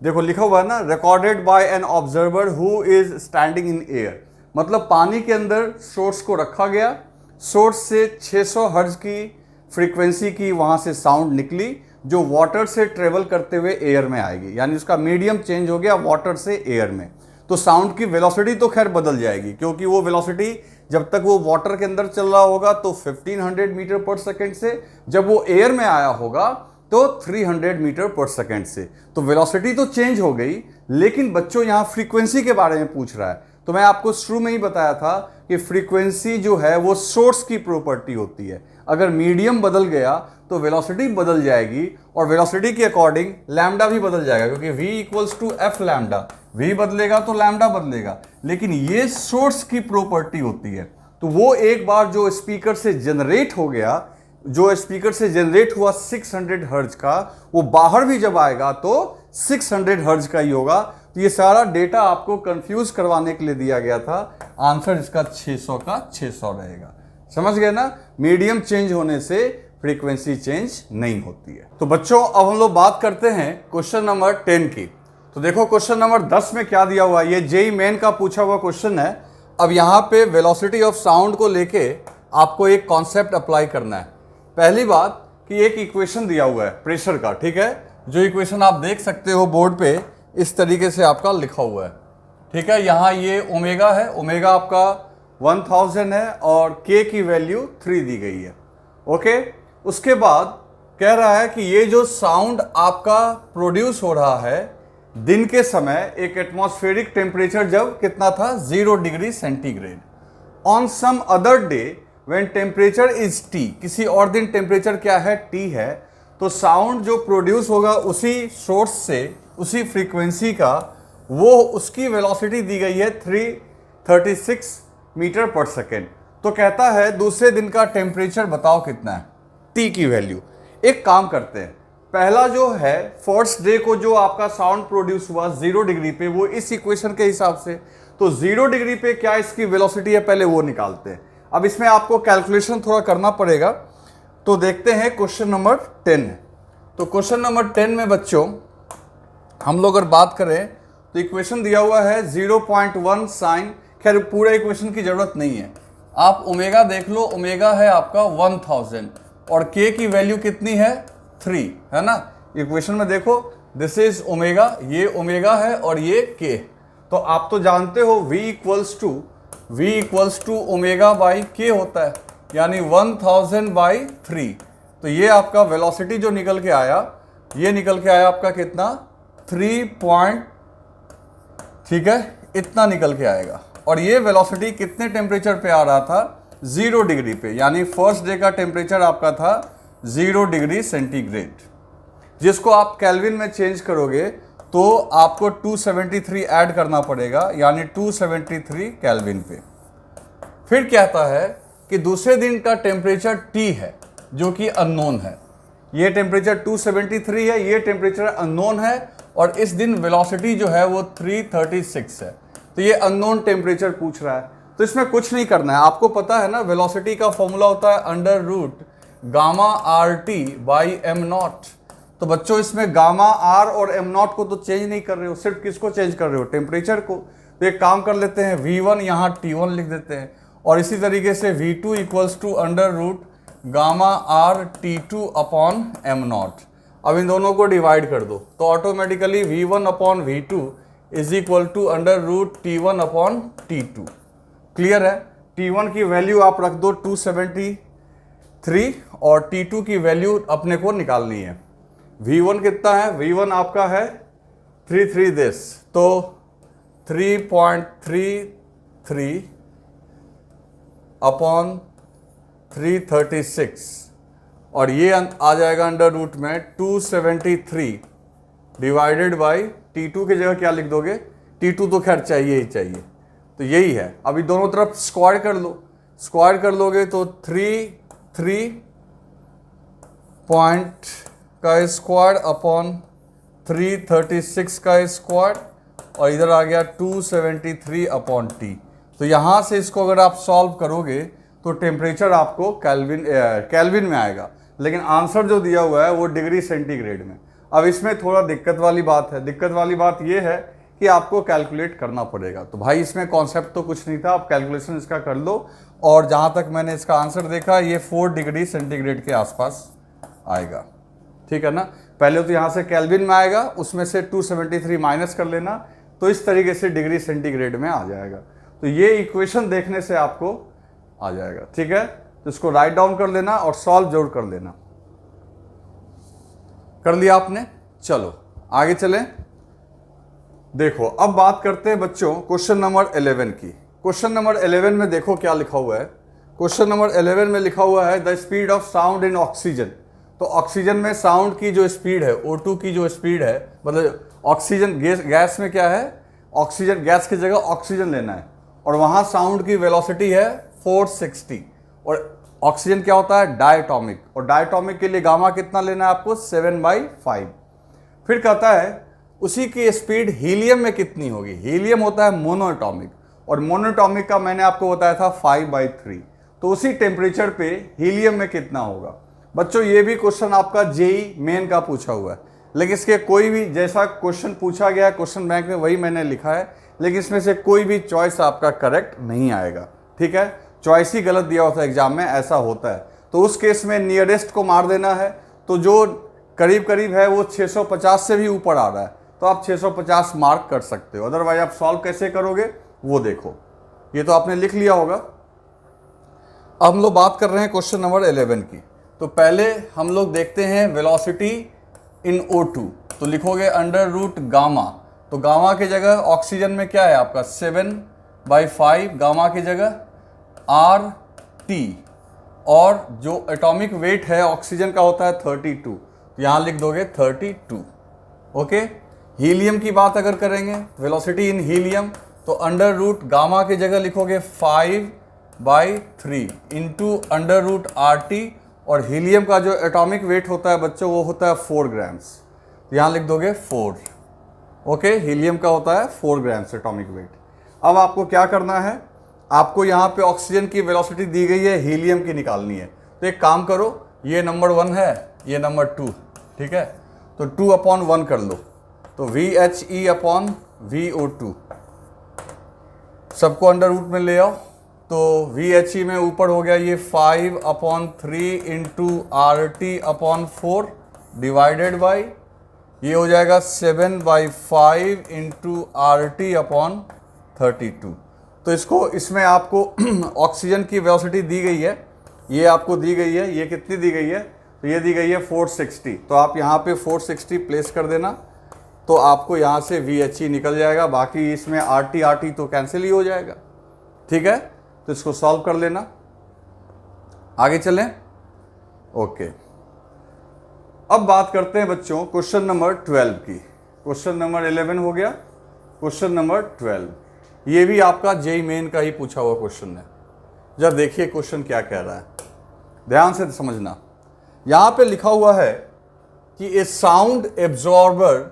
देखो लिखा हुआ है ना, recorded by an observer who is standing in air, मतलब पानी के अंदर सोर्स को रखा गया, सोर्स से 600 हर्ट्ज की फ्रीक्वेंसी की वहां से साउंड निकली, जो वाटर से ट्रेवल करते हुए एयर में आएगी, यानी उसका मीडियम चेंज हो गया वाटर से एयर में। तो साउंड की वेलोसिटी तो खैर बदल जाएगी, क्योंकि वो वेलोसिटी जब तक वो वाटर के अंदर चल रहा होगा तो 1500 मीटर पर सेकेंड से, जब वो एयर में आया होगा तो 300 मीटर पर सेकेंड से। तो वेलोसिटी तो चेंज हो गई, लेकिन बच्चों यहाँ फ्रीक्वेंसी के बारे में पूछ रहा है। तो मैं आपको शुरू में ही बताया था कि फ्रीक्वेंसी जो है वो सोर्स की प्रॉपर्टी होती है। अगर मीडियम बदल गया तो वेलोसिटी बदल जाएगी, और वेलोसिटी के अकॉर्डिंग लैम्डा भी बदल जाएगा, क्योंकि v equals to F lambda, v बदलेगा तो लैम्डा बदलेगा। लेकिन ये सोर्स की प्रॉपर्टी होती है। तो वो एक बार जो स्पीकर से जनरेट हो गया, जो स्पीकर से जनरेट हुआ 600 हर्ट्ज का, वो बाहर भी जब आएगा तो 600 हर्ट्ज का ही होगा। तो ये सारा डेटा आपको कंफ्यूज करवाने के लिए दिया गया था। आंसर इसका 600 का 600 रहेगा। समझ गए ना? मीडियम चेंज होने से फ्रीक्वेंसी चेंज नहीं होती है। तो बच्चों अब हम लोग बात करते हैं क्वेश्चन नंबर 10 की। तो देखो क्वेश्चन नंबर 10 में क्या दिया हुआ है। ये जेई मेन का पूछा हुआ क्वेश्चन है। अब यहाँ पे वेलोसिटी ऑफ साउंड को लेके आपको एक कॉन्सेप्ट अप्लाई करना है। पहली बात कि एक इक्वेशन दिया हुआ है प्रेशर का, ठीक है, जो इक्वेशन आप देख सकते हो बोर्ड पे इस तरीके से आपका लिखा हुआ है, ठीक है। यहाँ ये ओमेगा है, ओमेगा आपका 1000 है और के की वैल्यू 3 दी गई है। ओके, उसके बाद कह रहा है कि ये जो साउंड आपका प्रोड्यूस हो रहा है दिन के समय एक एटमॉस्फेरिक टेम्परेचर जब कितना था 0 degree centigrade, on some other day when temperature is T, किसी और दिन टेम्परेचर क्या है, टी है, तो साउंड जो प्रोड्यूस होगा उसी सोर्स से, उसी फ्रीक्वेंसी का, वो उसकी वेलोसिटी दी गई है 336 मीटर पर सेकेंड। तो कहता है दूसरे दिन का टेम्परेचर बताओ कितना है, टी की वैल्यू। एक काम करते हैं, पहला जो है फर्स्ट डे को जो आपका साउंड प्रोड्यूस हुआ 0 डिग्री पे, वो इस इक्वेशन के हिसाब से, तो 0 डिग्री पे क्या इसकी वेलोसिटी है पहले वो निकालते हैं। अब इसमें आपको कैलकुलेशन थोड़ा करना पड़ेगा। तो देखते हैं क्वेश्चन नंबर 10 है। तो क्वेश्चन नंबर 10 में बच्चों हम लोग अगर बात करें तो इक्वेशन दिया हुआ है 0.1 साइन, खैर पूरे इक्वेशन की जरूरत नहीं है, आप ओमेगा देख लो, ओमेगा है आपका 1000 और के की वैल्यू कितनी है 3, है ना। इक्वेशन में देखो दिस इज ओमेगा, ये ओमेगा है और ये के, तो आप तो जानते हो v equals to omega by k होता है, यानी 1000/3। तो ये आपका वेलोसिटी जो निकल के आया, ये निकल के आया आपका कितना 3 ठीक है, इतना निकल के आएगा। और ये वेलोसिटी कितने टेम्परेचर पे आ रहा था 0 डिग्री पे, यानी फर्स्ट डे का टेम्परेचर आपका था 0 डिग्री सेंटीग्रेड, जिसको आप केल्विन में चेंज करोगे तो आपको 273 ऐड करना पड़ेगा, यानी 273 केल्विन पे। फिर कहता है कि दूसरे दिन का टेम्परेचर T है जो कि अननोन है, ये टेम्परेचर 273 है, ये टेम्परेचर अननोन है, और इस दिन वेलोसिटी जो है वो 336 है। तो ये अननोन टेम्परेचर पूछ रहा है, तो इसमें कुछ नहीं करना है। आपको पता है ना वेलोसिटी का फॉर्मूला होता है √γ/RT/m0। तो बच्चों इसमें गामा आर और m0 को तो चेंज नहीं कर रहे हो, सिर्फ किसको चेंज कर रहे हो, टेम्परेचर को। तो एक काम कर लेते हैं, V1 यहाँ T1 लिख देते हैं, और इसी तरीके से V2 इक्वल्स टू √γ/T2/m0। अब इन दोनों को डिवाइड कर दो तो automatically V1/V2 is equal to √T1/T2। Clear है। T1 की वैल्यू आप रख दो 273 और T2 की वैल्यू अपने को निकालनी है। V1 कितना है, V1 आपका है 33 दिस, तो 3.33/336, और ये आ जाएगा अंडर रूट में 273 डिवाइडेड बाई T2 की जगह क्या लिख दोगे, T2 तो खैर चाहिए ही चाहिए, तो यही है। अभी दोनों तरफ स्क्वायर कर लो, स्क्वायर कर लोगे तो 3 पॉइंट का स्क्वायर अपॉन 336 का स्क्वायर, और इधर आ गया 273/T। तो यहाँ से इसको अगर आप सॉल्व करोगे तो टेम्परेचर आपको केल्विन में आएगा, लेकिन आंसर जो दिया हुआ है वो डिग्री सेंटीग्रेड में। अब इसमें थोड़ा दिक्कत वाली बात है, दिक्कत वाली बात ये है कि आपको कैलकुलेट करना पड़ेगा। तो भाई इसमें कॉन्सेप्ट तो कुछ नहीं था, आप कैलकुलेशन इसका कर लो, और जहाँ तक मैंने इसका आंसर देखा ये 4 डिग्री सेंटीग्रेड के आसपास आएगा, ठीक है ना। पहले तो यहाँ से केल्विन में आएगा, उसमें से 273 माइनस कर लेना, तो इस तरीके से डिग्री सेंटीग्रेड में आ जाएगा। तो ये इक्वेशन देखने से आपको आ जाएगा, ठीक है। तो इसको राइट डाउन कर लेना और सॉल्व जरूर कर लेना। कर लिया आपने, चलो आगे चलें। देखो अब बात करते हैं बच्चों क्वेश्चन नंबर 11 की। क्वेश्चन नंबर 11 में देखो क्या लिखा हुआ है। क्वेश्चन नंबर 11 में लिखा हुआ है the speed of sound in oxygen. तो ऑक्सीजन में साउंड की जो स्पीड है, O2 की जो स्पीड है, मतलब ऑक्सीजन गैस में क्या है, ऑक्सीजन गैस की जगह ऑक्सीजन लेना है, और वहां साउंड की वेलोसिटी है 460, और ऑक्सीजन क्या होता है डायटोमिक, और डायटोमिक के लिए गामा कितना लेना है आपको 7/5। फिर कहता है उसी की स्पीड हीलियम में कितनी होगी। हीलियम होता है मोनोएटॉमिक, और मोनोएटॉमिक का मैंने आपको बताया था 5/3। तो उसी टेम्परेचर पे हीलियम में कितना होगा। बच्चों ये भी क्वेश्चन आपका जेई मेन का पूछा हुआ है, लेकिन इसके कोई भी जैसा क्वेश्चन पूछा गया है क्वेश्चन बैंक में वही मैंने लिखा है, लेकिन इसमें से कोई भी चॉइस आपका करेक्ट नहीं आएगा, ठीक है। चॉइस ही गलत दिया होता है एग्जाम में, ऐसा होता है। तो उस केस में नियरेस्ट को मार देना है, तो जो करीब करीब है वो 650 से भी ऊपर आ रहा है, तो आप 650 मार्क कर सकते हो। अदरवाइज आप सॉल्व कैसे करोगे वो देखो, ये तो आपने लिख लिया होगा। अब हम लोग बात कर रहे हैं क्वेश्चन नंबर 11 की। तो पहले हम लोग देखते हैं वेलोसिटी इन O2। तो लिखोगे अंडर रूट गामा, तो गामा की जगह ऑक्सीजन में क्या है आपका 7/5, गामा की जगह RT, और जो एटॉमिक वेट है ऑक्सीजन का होता है 32, यहाँ लिख दोगे 32। ओके, हीलियम की बात अगर करेंगे वेलोसिटी इन हीलियम, तो अंडर रूट गामा की जगह लिखोगे 5/3 इंटू अंडर रूट RT, और हीलियम का जो एटॉमिक वेट होता है बच्चों वो होता है 4 ग्राम्स, यहाँ लिख दोगे 4। ओके, हीलियम का होता है 4 ग्राम्स एटॉमिक वेट। अब आपको क्या करना है, आपको यहाँ पे ऑक्सीजन की वेलोसिटी दी गई है, हीलियम की निकालनी है। तो एक काम करो, ये नंबर 1 है, ये नंबर 2, ठीक है, तो 2/1 कर लो। तो VHE अपॉन VO2 सबको अंडर रूट में ले आओ। तो VHE में ऊपर हो गया ये 5/3 into RT upon 4 divided by ये हो जाएगा 7/5 इंटू RT अपॉन 32। तो इसमें आपको ऑक्सीजन की वेलोसिटी दी गई है, ये आपको दी गई है, ये कितनी दी गई है, तो ये दी गई है 460। तो आप यहाँ पे 460 प्लेस कर देना, तो आपको यहाँ से VHE निकल जाएगा, बाकी इसमें RT तो कैंसिल ही हो जाएगा। ठीक है, तो इसको सॉल्व कर लेना, आगे चलें। ओके, अब बात करते हैं बच्चों क्वेश्चन नंबर 12 की। क्वेश्चन नंबर 11 हो गया, क्वेश्चन नंबर 12 ये भी आपका जेईई मेन का ही पूछा हुआ क्वेश्चन है। जब देखिए क्वेश्चन क्या कह रहा है, ध्यान से समझना। यहां पे लिखा हुआ है कि a sound absorber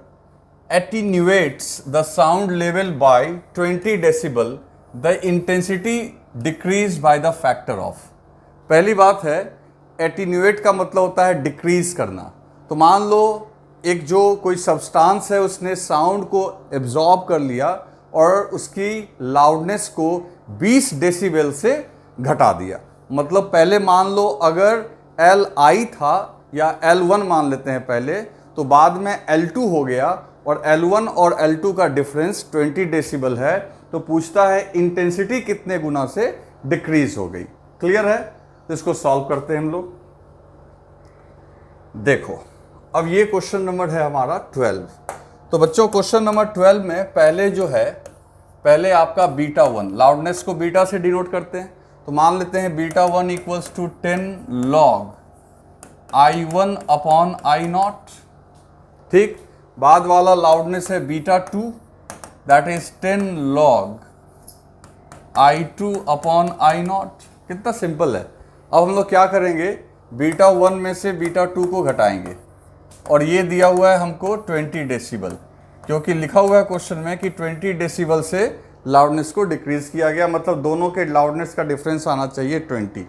attenuates the sound level by 20 decibel, the intensity decreases by the factor of. पहली बात है, एटीन्यूएट का मतलब होता है डिक्रीज करना। तो मान लो एक जो कोई सब्सटेंस है उसने साउंड को एब्जॉर्ब कर लिया और उसकी लाउडनेस को 20 डेसिबल से घटा दिया। मतलब पहले मान लो अगर Li था या L1 मान लेते हैं पहले, तो बाद में L2 हो गया और L1 और L2 का डिफरेंस 20 डेसिबल है। तो पूछता है इंटेंसिटी कितने गुना से डिक्रीज हो गई। क्लियर है, तो इसको सॉल्व करते हैं हम लोग। देखो अब ये क्वेश्चन नंबर है हमारा 12। तो बच्चों क्वेश्चन नंबर 12 में पहले जो है, पहले आपका β1, लाउडनेस को बीटा से डिनोट करते हैं। तो मान लेते हैं β1 equals to 10 log I1 upon I0। ठीक, बाद वाला लाउडनेस है β2, that is 10 log I2 upon I0। कितना सिंपल है। अब हम लोग क्या करेंगे, β1 में से β2 को घटाएंगे और ये दिया हुआ है हमको 20 डेसिबल, क्योंकि लिखा हुआ है क्वेश्चन में कि 20 डेसिबल से लाउडनेस को डिक्रीज किया गया, मतलब दोनों के लाउडनेस का डिफरेंस आना चाहिए 20।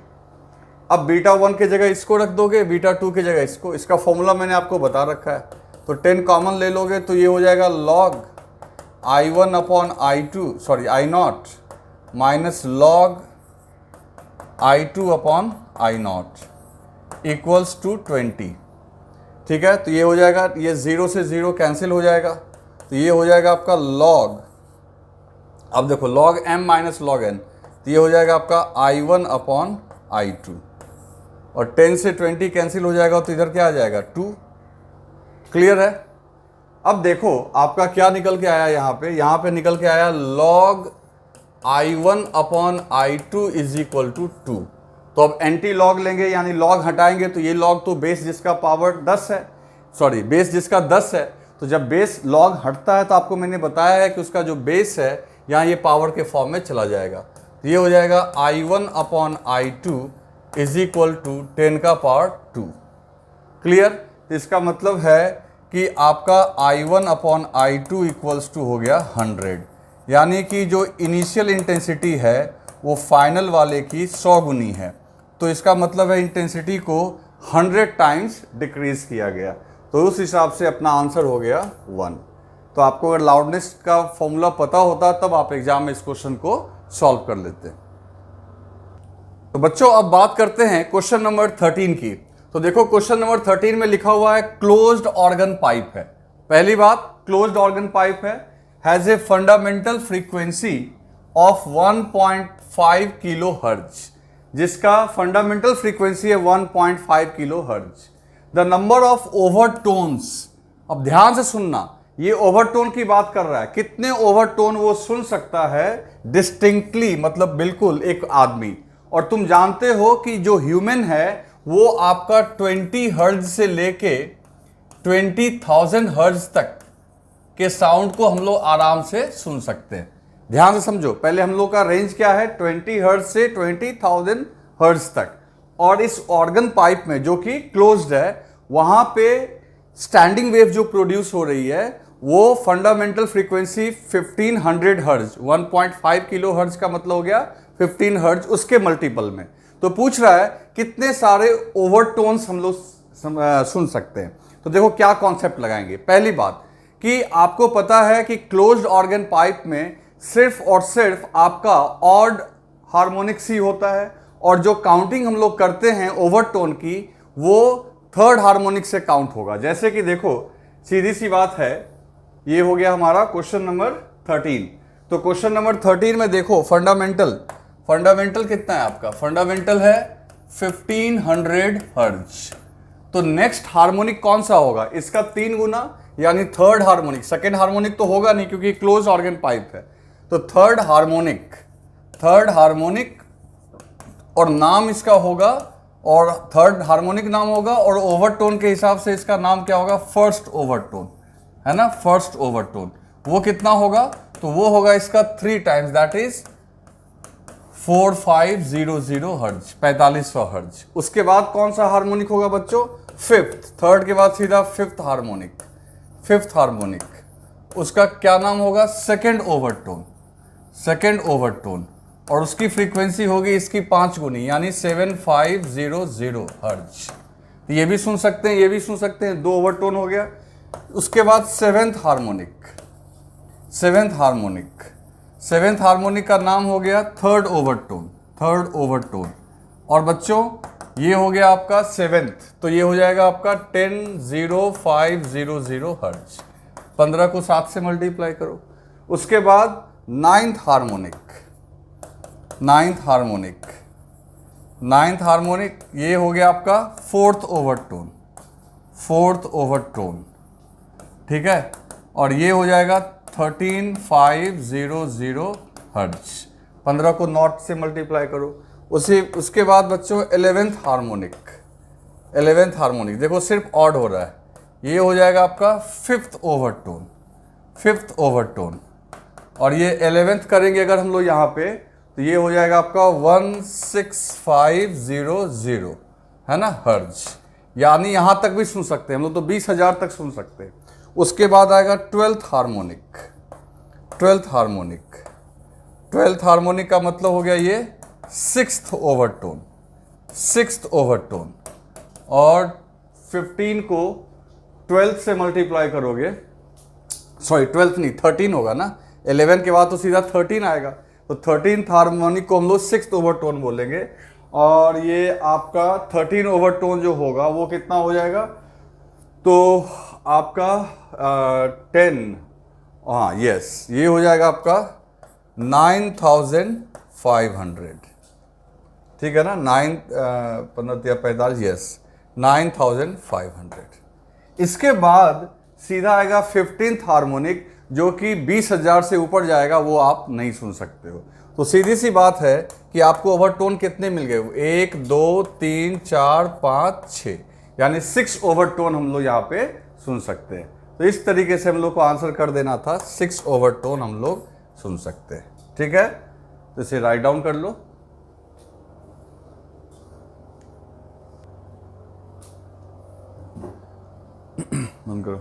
अब β1 की जगह इसको रख दोगे, β2 की जगह इसको। इसका फॉर्मूला मैंने आपको बता रखा है। तो 10 कॉमन ले लोगे तो ये हो जाएगा log I1 upon I0 minus log I2 upon I0 equals to 20। ठीक है, तो ये हो जाएगा, ये 0 से 0 कैंसिल हो जाएगा, तो ये हो जाएगा आपका log, अब देखो log m minus log n, तो ये हो जाएगा आपका I1 अपॉन I2 और 10 से 20 कैंसिल हो जाएगा, तो इधर क्या आ जाएगा 2। क्लियर है। अब देखो आपका क्या निकल के आया, यहाँ पे निकल के आया log I1 upon I2 is equal to 2। तो अब एंटी लॉग लेंगे, यानी लॉग हटाएंगे, तो ये लॉग तो बेस जिसका पावर 10 है, बेस जिसका 10 है, तो जब बेस लॉग हटता है तो आपको मैंने बताया है कि उसका जो बेस है यहाँ ये पावर के फॉर्म में चला जाएगा। तो ये हो जाएगा I1 upon I2 is equal to 10 का पावर 2। क्लियर। तो इसका मतलब है कि आपका I1 upon I2 equals to हो गया 100, यानी कि जो इनिशियल इंटेंसिटी है वो फाइनल वाले की 100 गुनी है। तो इसका मतलब है इंटेंसिटी को 100 टाइम्स डिक्रीज किया गया। तो उस हिसाब से अपना आंसर हो गया 1। तो आपको अगर लाउडनेस का फॉर्मूला पता होता तब आप एग्जाम में इस क्वेश्चन को सॉल्व कर लेते। तो बच्चों अब बात करते हैं क्वेश्चन नंबर 13 की। तो देखो क्वेश्चन नंबर 13 में लिखा हुआ है क्लोज्ड ऑर्गन पाइप है। पहली बात, क्लोज्ड ऑर्गन पाइप है, has a fundamental frequency of 1.5 kilo hertz, जिसका फंडामेंटल फ्रीक्वेंसी है 1.5 kilo hertz. The number of overtones, अब ध्यान से सुनना, ये ओवरटोन की बात कर रहा है, कितने ओवरटोन वो सुन सकता है डिस्टिंक्टली, मतलब बिल्कुल एक आदमी। और तुम जानते हो कि जो ह्यूमन है वो आपका 20 हर्ट्ज से लेके 20,000 हर्ट्ज तक के साउंड को हम लोग आराम से सुन सकते हैं। ध्यान से समझो, पहले हम लोग का रेंज क्या है 20 हर्ट्ज से 20,000 हर्ट्ज तक। और इस ऑर्गन पाइप में जो कि क्लोज्ड है, वहां पे स्टैंडिंग वेव जो प्रोड्यूस हो रही है वो fundamental frequency 1500 hertz, 1.5 kilo hertz का मतलब हो गया 15 हर्ट्ज, उसके मल्टीपल में। तो पूछ रहा है कितने सारे ओवरटोन्स हम लोग सुन सकते हैं। तो देखो क्या कॉन्सेप्ट लगाएंगे। पहली बात कि आपको पता है कि क्लोज्ड ऑर्गन पाइप में सिर्फ और सिर्फ आपका ऑड हार्मोनिक्स ही होता है, और जो काउंटिंग हम लोग करते हैं ओवरटोन की वो थर्ड हार्मोनिक से काउंट होगा। जैसे कि देखो सीधी सी बात है, ये हो गया हमारा क्वेश्चन नंबर 13। तो क्वेश्चन नंबर 13 में देखो फंडामेंटल कितना है आपका, फंडामेंटल है 1500 हर्ट्ज। तो नेक्स्ट हार्मोनिक कौन सा होगा, इसका 3 गुना यानी थर्ड हार्मोनिक। सेकेंड हार्मोनिक तो होगा नहीं क्योंकि क्लोज ऑर्गन पाइप है। तो थर्ड हार्मोनिक और नाम इसका होगा, और थर्ड हार्मोनिक नाम होगा, और ओवरटोन के हिसाब से इसका नाम क्या होगा, फर्स्ट ओवरटोन, है ना, फर्स्ट ओवरटोन। वो कितना होगा, तो वो होगा इसका 3 times, that is 4500 hertz, 4500 hertz. उसके बाद कौन सा हार्मोनिक होगा बच्चों, फिफ्थ, थर्ड के बाद सीधा फिफ्थ हार्मोनिक, उसका क्या नाम होगा, सेकेंड ओवरटोन, और उसकी फ्रीक्वेंसी होगी इसकी 5 गुनी यानी 7500 हर्ट्ज। ये भी सुन सकते हैं, ये भी सुन सकते हैं, 2 ओवरटोन हो गया। उसके बाद सेवेंथ हार्मोनिक का नाम हो गया थर्ड ओवरटोन, और बच्चों ये हो गया आपका सेवेंथ, तो ये हो जाएगा आपका 10500 हर्ट्ज। 15 को 7 से मल्टीप्लाई करो। उसके बाद नाइन्थ हार्मोनिक ये हो गया आपका फोर्थ ओवरटोन, ठीक है, और ये हो जाएगा 13500 हर्ट्ज। 15 को नॉट से मल्टीप्लाई करो। उसके बाद बच्चों 11th हार्मोनिक देखो सिर्फ ऑड हो रहा है, ये हो जाएगा आपका फिफ्थ ओवरटोन, और ये 11th करेंगे अगर हम लोग यहाँ पे, तो ये हो जाएगा आपका 16500, है ना, हर्ट्ज। यानी यहाँ तक भी सुन सकते हैं हम लोग, तो 20,000 तक सुन सकते हैं। उसके बाद आएगा 12th हार्मोनिक का मतलब हो गया ये सिक्स्थ ओवरटोन, और 15 को 12 से मल्टीप्लाई करोगे, सॉरी 12 नहीं 13 होगा ना, 11 के बाद तो सीधा 13 आएगा, तो 13th हार्मोनिक को हम लोग सिक्स्थ ओवरटोन बोलेंगे। और ये आपका 13 ओवरटोन जो होगा वो कितना हो जाएगा, तो आपका 10, हाँ यस, ये हो जाएगा आपका 9500, ठीक है ना, 15 यस 9500। इसके बाद सीधा आएगा 15th हार्मोनिक जो कि 20,000 से ऊपर जाएगा, वो आप नहीं सुन सकते हो। तो सीधी सी बात है कि आपको ओवरटोन कितने मिल गए, 1 2 3 4 5 6, यानी 6 ओवरटोन हम लोग यहाँ पे सुन सकते हैं। तो इस तरीके से हम लोग को आंसर कर देना था, 6 ओवरटोन हम लोग सुन सकते हैं, ठीक है। तो इसे राइट डाउन कर लो। बंद करो।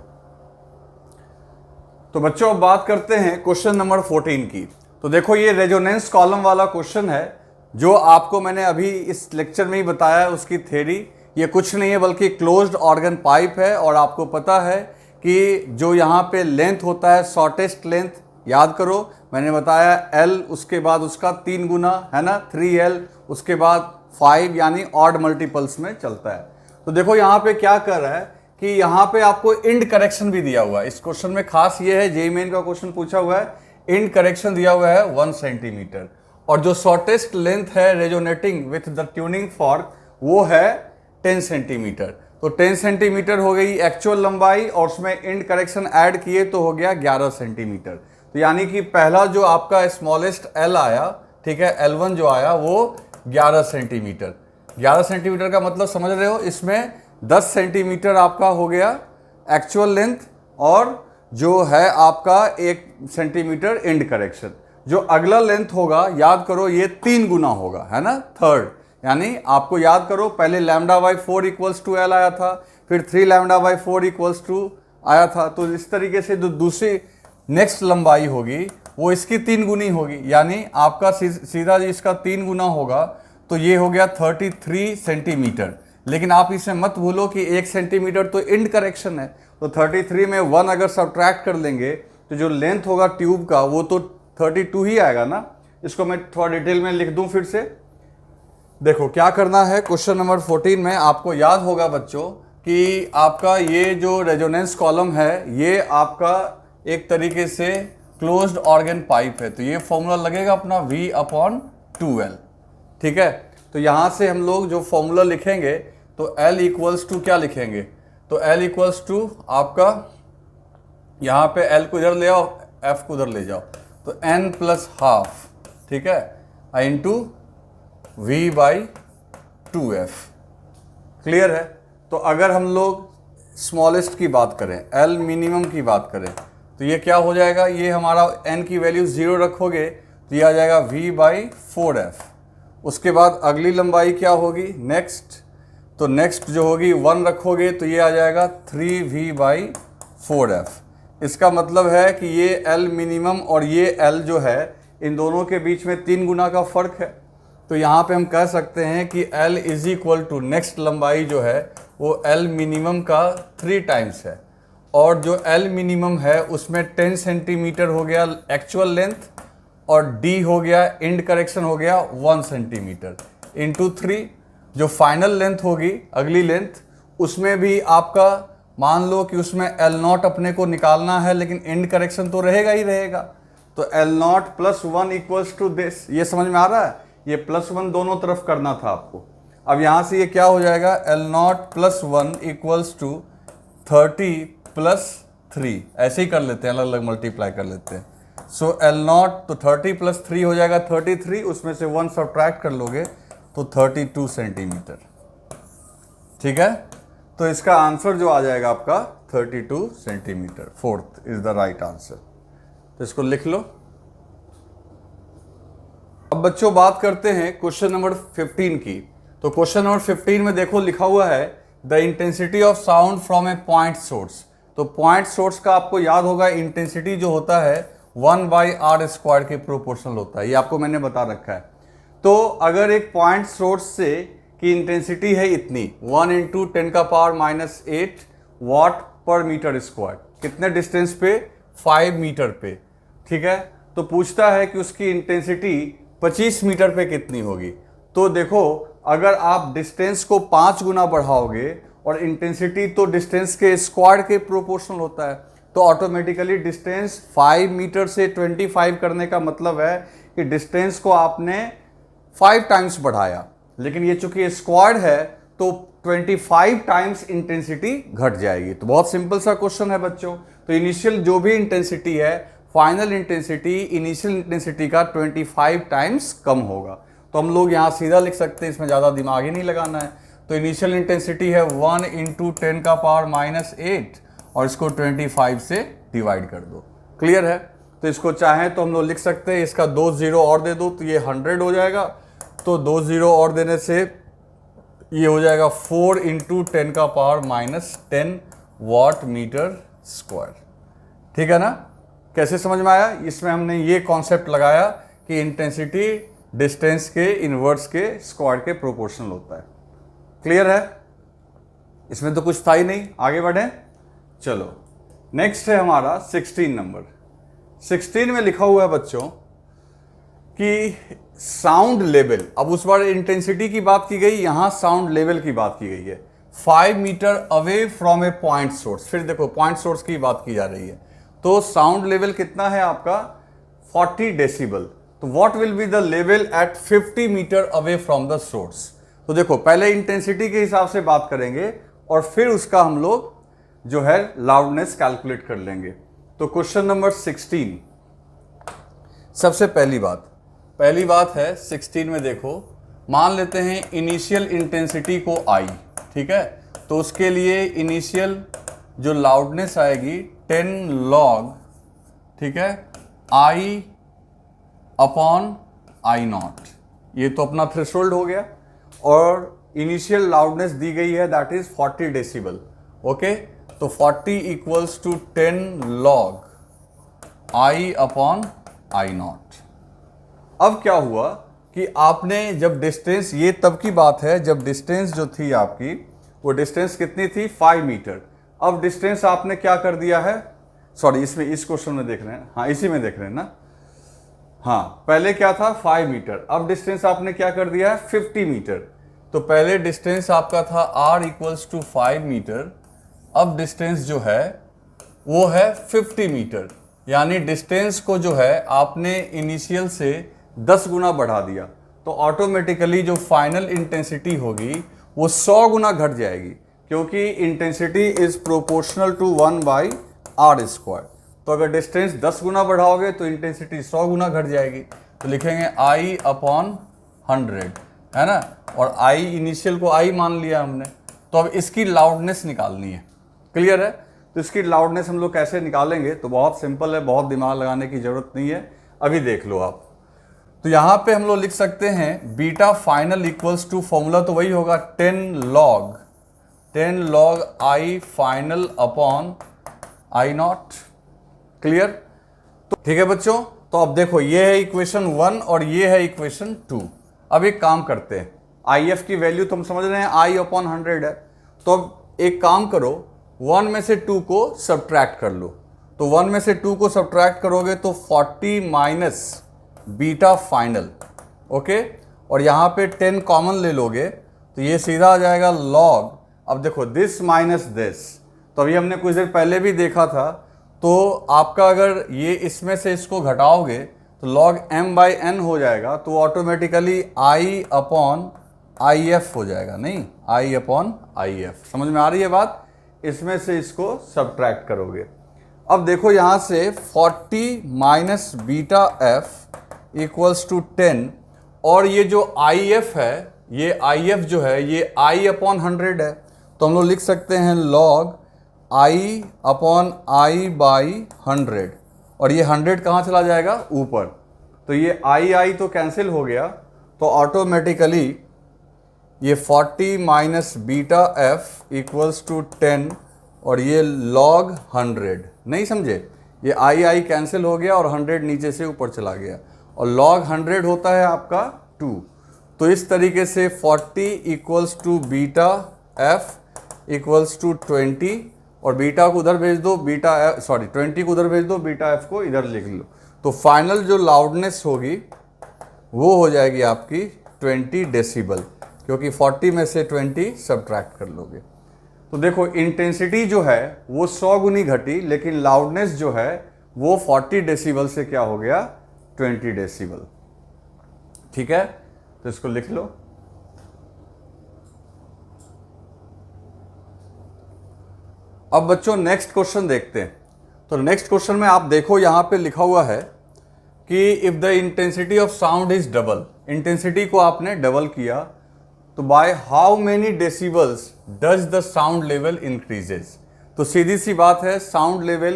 तो बच्चों अब बात करते हैं क्वेश्चन नंबर 14 की। तो देखो ये रेजोनेंस कॉलम वाला क्वेश्चन है जो आपको मैंने अभी इस लेक्चर में ही बताया है उसकी थ्योरी। ये कुछ नहीं है बल्कि क्लोज्ड ऑर्गन पाइप है, और आपको पता है कि जो यहाँ पे लेंथ होता है शॉर्टेस्ट लेंथ, याद करो मैंने बताया L, उसके बाद उसका 3 गुना, है ना, 3L, उसके बाद 5, यानी ऑड मल्टीपल्स में चलता है। तो देखो यहाँ पे क्या कर रहा है कि यहाँ पे आपको इंड करेक्शन भी दिया हुआ है। इस क्वेश्चन में खास ये है, जेईई मेन का क्वेश्चन पूछा हुआ है, इंड करेक्शन दिया हुआ है 1 सेंटीमीटर, और जो शॉर्टेस्ट लेंथ है resonating with the tuning fork वो है 10 सेंटीमीटर। तो 10 सेंटीमीटर हो गई एक्चुअल लंबाई, और उसमें इंड करेक्शन ऐड किए तो हो गया 11 सेंटीमीटर। तो यानी कि पहला जो आपका स्मॉलेस्ट L आया, ठीक है, L1 जो आया वो 11 सेंटीमीटर। 11 सेंटीमीटर का मतलब समझ रहे हो, इसमें 10 सेंटीमीटर आपका हो गया एक्चुअल लेंथ, और जो है आपका 1 सेंटीमीटर इंड करेक्शन। जो अगला लेंथ होगा याद करो ये 3 गुना होगा, है ना, थर्ड, यानी आपको याद करो पहले λ/4 इक्वल्स टू L आया था, फिर 3 λ/4 इक्वल्स टू आया था। तो इस तरीके से जो दूसरी नेक्स्ट लंबाई होगी वो इसकी 3 गुनी होगी, यानी आपका सीधा इसका 3 गुना होगा, तो ये हो गया 33 सेंटीमीटर। लेकिन आप इसमें मत भूलो कि 1 सेंटीमीटर तो इंड करेक्शन है, तो 33 में 1 अगर सब्ट्रैक्ट कर लेंगे तो जो लेंथ होगा ट्यूब का वो तो 32 ही आएगा ना। इसको मैं थोड़ा डिटेल में लिख दूं फिर से। देखो क्या करना है, क्वेश्चन नंबर 14 में आपको याद होगा बच्चों कि आपका ये जो रेजोनेंस कॉलम है ये आपका एक तरीके से क्लोज्ड ऑर्गन पाइप है, तो ये फॉर्मूला लगेगा अपना V/2L। ठीक है, तो यहां से हम लोग जो फॉर्मूला लिखेंगे तो L इक्वल्स टू क्या लिखेंगे, तो L इक्वल्स टू आपका यहां पे L को इधर ले आओ, F को उधर ले जाओ, तो n+12, ठीक है, इंटू V/2F। क्लियर है। तो अगर हम लोग स्मॉलेस्ट की बात करें, L मिनिमम की बात करें, तो ये क्या हो जाएगा, ये हमारा n की वैल्यू 0 रखोगे तो ये आ जाएगा V/4F। उसके बाद अगली लंबाई क्या होगी नेक्स्ट, तो नेक्स्ट जो होगी 1 रखोगे तो ये आ जाएगा 3V/4F। इसका मतलब है कि ये L मिनिमम और ये L जो है इन दोनों के बीच में 3 गुना का फर्क है। तो यहाँ पे हम कह सकते हैं कि L is equal to next लंबाई जो है वो L मिनिमम का 3 टाइम्स है, और जो L मिनिमम है उसमें 10 सेंटीमीटर हो गया एक्चुअल लेंथ और D हो गया इंड करेक्शन हो गया 1 सेंटीमीटर इंटू 3। जो फाइनल लेंथ होगी अगली लेंथ उसमें भी आपका मान लो कि उसमें L0 अपने को निकालना है, लेकिन इंड करेक्शन तो रहेगा ही रहेगा, तो L0 + 1 इक्वल्स टू दिस। ये समझ में आ रहा है, ये +1 दोनों तरफ करना था आपको। अब यहां से ये क्या हो जाएगा, L0 + 1 इक्वल्स टू 30 + 3, ऐसे ही कर लेते हैं, अलग अलग मल्टीप्लाई कर लेते हैं। सो L0 तो 30 + 3 हो जाएगा 33, उसमें से 1 सब्ट्रैक्ट कर लोगे तो 32 सेंटीमीटर। ठीक है, तो इसका आंसर जो आ जाएगा आपका 32 centimetre, 4th is the right answer. तो इसको लिख लो। अब बच्चों बात करते हैं क्वेश्चन नंबर 15 की। तो क्वेश्चन नंबर 15 में देखो लिखा हुआ है the intensity of sound from a point source. तो पॉइंट सोर्स का आपको याद होगा इंटेंसिटी जो होता है 1/r² के प्रोपोर्शनल होता है, ये आपको मैंने बता रखा है। तो अगर एक पॉइंट सोर्स से की इंटेंसिटी है इतनी 1 × 10⁻⁻8 वाट पर मीटर स्क्वायर, कितने डिस्टेंस पे, 5 मीटर पे। ठीक है, तो पूछता है कि उसकी इंटेंसिटी 25 मीटर पे कितनी होगी। तो देखो अगर आप डिस्टेंस को 5 गुना बढ़ाओगे और इंटेंसिटी तो डिस्टेंस के स्क्वायर के प्रोपोर्शनल होता है, तो ऑटोमेटिकली डिस्टेंस 5 मीटर से 25 करने का मतलब है कि डिस्टेंस को आपने 5 टाइम्स बढ़ाया, लेकिन ये चूंकि स्क्वायर है तो 25 टाइम्स इंटेंसिटी घट जाएगी। तो बहुत सिंपल सा क्वेश्चन है बच्चों। तो इनिशियल जो भी इंटेंसिटी है, फाइनल इंटेंसिटी इनिशियल इंटेंसिटी का 25 टाइम्स कम होगा। तो हम लोग यहाँ सीधा लिख सकते हैं, इसमें ज़्यादा दिमाग ही नहीं लगाना है। तो इनिशियल इंटेंसिटी है 1 × 10⁻⁻8 और इसको 25 से डिवाइड कर दो। क्लियर है। तो इसको चाहें तो हम लोग लिख सकते हैं, इसका 2 0 और दे दो तो ये 100 हो जाएगा। तो 2 0 और देने से ये हो जाएगा 4 × 10⁻⁻10 वाट मीटर स्क्वायर। ठीक है ना, कैसे समझ में आया। इसमें हमने ये कॉन्सेप्ट लगाया कि इंटेंसिटी डिस्टेंस के इनवर्स के स्क्वायर के प्रोपोर्शनल होता है। क्लियर है, इसमें तो कुछ था ही नहीं। आगे बढ़ें, चलो नेक्स्ट है हमारा 16 नंबर। 16 में लिखा हुआ है बच्चों कि साउंड लेवल। अब उस बार इंटेंसिटी की बात की गई, यहां साउंड लेवल की बात की गई है। 5 metre away from a point source. फिर देखो पॉइंट सोर्स की बात की जा रही है, तो साउंड लेवल कितना है आपका 40 डेसिबल। तो what will be the level at 50 metre away from the source. तो देखो पहले इंटेंसिटी के हिसाब से बात करेंगे और फिर उसका हम लोग जो है लाउडनेस कैलकुलेट कर लेंगे। तो क्वेश्चन नंबर 16, सबसे पहली बात है 16 में देखो, मान लेते हैं इनिशियल इंटेंसिटी को I, ठीक है। तो उसके लिए इनिशियल जो लाउडनेस आएगी 10 log, ठीक है, I/I0। ये तो अपना थ्रेशोल्ड हो गया और इनिशियल लाउडनेस दी गई है दैट इज 40 डेसिबल। ओके, तो 40 इक्वल्स टू 10 log I/I0। अब क्या हुआ कि आपने जब डिस्टेंस, ये तब की बात है जब डिस्टेंस जो थी आपकी, वो डिस्टेंस कितनी थी 5 मीटर। अब डिस्टेंस आपने क्या कर दिया है, सॉरी इसमें इस क्वेश्चन में देख रहे हैं, हाँ इसी में देख रहे हैं ना, हाँ पहले क्या था 5 मीटर, अब डिस्टेंस आपने क्या कर दिया है 50 मीटर। तो पहले डिस्टेंस आपका था r इक्वल्स टू 5 मीटर, अब डिस्टेंस जो है वो है 50 मीटर, यानी डिस्टेंस को जो है आपने इनिशियल से 10 गुना बढ़ा दिया। तो ऑटोमेटिकली जो फाइनल इंटेंसिटी होगी वो 100 गुना घट जाएगी, क्योंकि intensity is proportional to 1/r²। तो अगर डिस्टेंस 10 गुना बढ़ाओगे तो इंटेंसिटी 100 गुना घट जाएगी। तो लिखेंगे I/100, है ना, और I इनिशियल को I मान लिया हमने। तो अब इसकी लाउडनेस निकालनी है, क्लियर है। तो इसकी लाउडनेस हम लोग कैसे निकालेंगे, तो बहुत सिंपल है, बहुत दिमाग लगाने की जरूरत नहीं है, अभी देख लो आप। तो यहाँ पे हम लोग लिख सकते हैं beta final equals to, formula तो वही होगा 10 log I final upon I0, clear. तो ठीक है बच्चों, तो अब देखो ये है इक्वेशन 1 और ये है इक्वेशन 2। अब एक काम करते हैं, IF की वैल्यू तुम समझ रहे हैं I/100 है, तो अब एक काम करो 1 में से 2 को सब्ट्रैक्ट कर लो। तो 1 में से 2 को सब्ट्रैक्ट करोगे तो 40 माइनस बीटा फाइनल, ओके, और यहाँ पे 10 कॉमन ले लोगे तो ये सीधा आ जाएगा लॉग, अब देखो दिस माइनस दिस, तो अभी हमने कुछ देर पहले भी देखा था, तो आपका अगर ये इसमें से इसको घटाओगे तो log m/n हो जाएगा, तो ऑटोमेटिकली I/IF हो जाएगा, नहीं I/IF। समझ में आ रही है बात, इसमें से इसको सब्ट्रैक्ट करोगे। अब देखो यहाँ से 40 minus beta F equals to 10, और ये जो IF है, ये IF जो है ये I/100 है, तो हम लोग लिख सकते हैं log I/I/100, और ये 100 कहाँ चला जाएगा ऊपर, तो ये I तो कैंसिल हो गया, तो ऑटोमेटिकली ये 40 minus beta F equals to 10 और ये log 100, नहीं समझे, ये I कैंसिल हो गया और 100 नीचे से ऊपर चला गया, और log 100 होता है आपका 2। तो इस तरीके से 40 equals to beta F equals to 20, और बीटा को उधर भेज दो, 20 को उधर भेज दो, बीटा एफ को इधर लिख लो। तो फाइनल जो लाउडनेस होगी वो हो जाएगी आपकी 20 डेसिबल, क्योंकि 40 में से 20 सब्ट्रैक्ट कर लोगे। तो देखो इंटेंसिटी जो है वो 100 गुनी घटी, लेकिन लाउडनेस जो है वो 40 डेसिबल से क्या हो गया 20 डेसिबल, ठीक है। तो इसको लिख लो। अब बच्चों नेक्स्ट क्वेश्चन देखते हैं। तो नेक्स्ट क्वेश्चन में आप देखो यहाँ पे लिखा हुआ है कि if the intensity of sound is double, intensity को आपने डबल किया, तो by how many decibels does the sound level increases. तो सीधी सी बात है, साउंड लेवल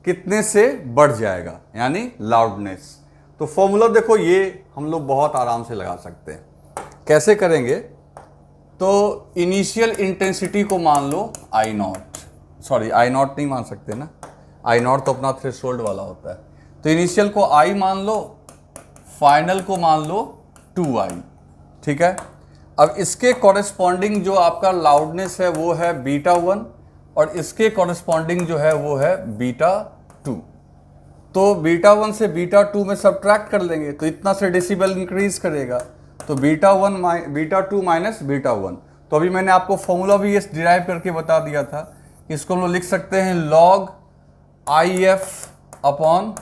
कितने से बढ़ जाएगा, यानी लाउडनेस। तो फॉर्मूला देखो ये हम लोग बहुत आराम से लगा सकते हैं। कैसे करेंगे, तो इनिशियल इंटेंसिटी को मान लो I0, सॉरी I0 नहीं मान सकते ना, I0 तो अपना थ्रेशोल्ड वाला होता है। तो इनिशियल को I मान लो, फाइनल को मान लो 2I, ठीक है। अब इसके कॉरेस्पॉन्डिंग जो आपका लाउडनेस है वो है बीटा 1, और इसके कॉरेस्पॉन्डिंग जो है वो है बीटा 2। तो बीटा 1 से बीटा 2 में सब्ट्रैक्ट कर लेंगे तो इतना से डेसिबल इंक्रीज करेगा, तो बीटा 2 माइनस बीटा 1। तो अभी मैंने आपको फॉर्मूला भी ये डिराइव करके बता दिया था, इसको हम लोग लिख सकते हैं log IF upon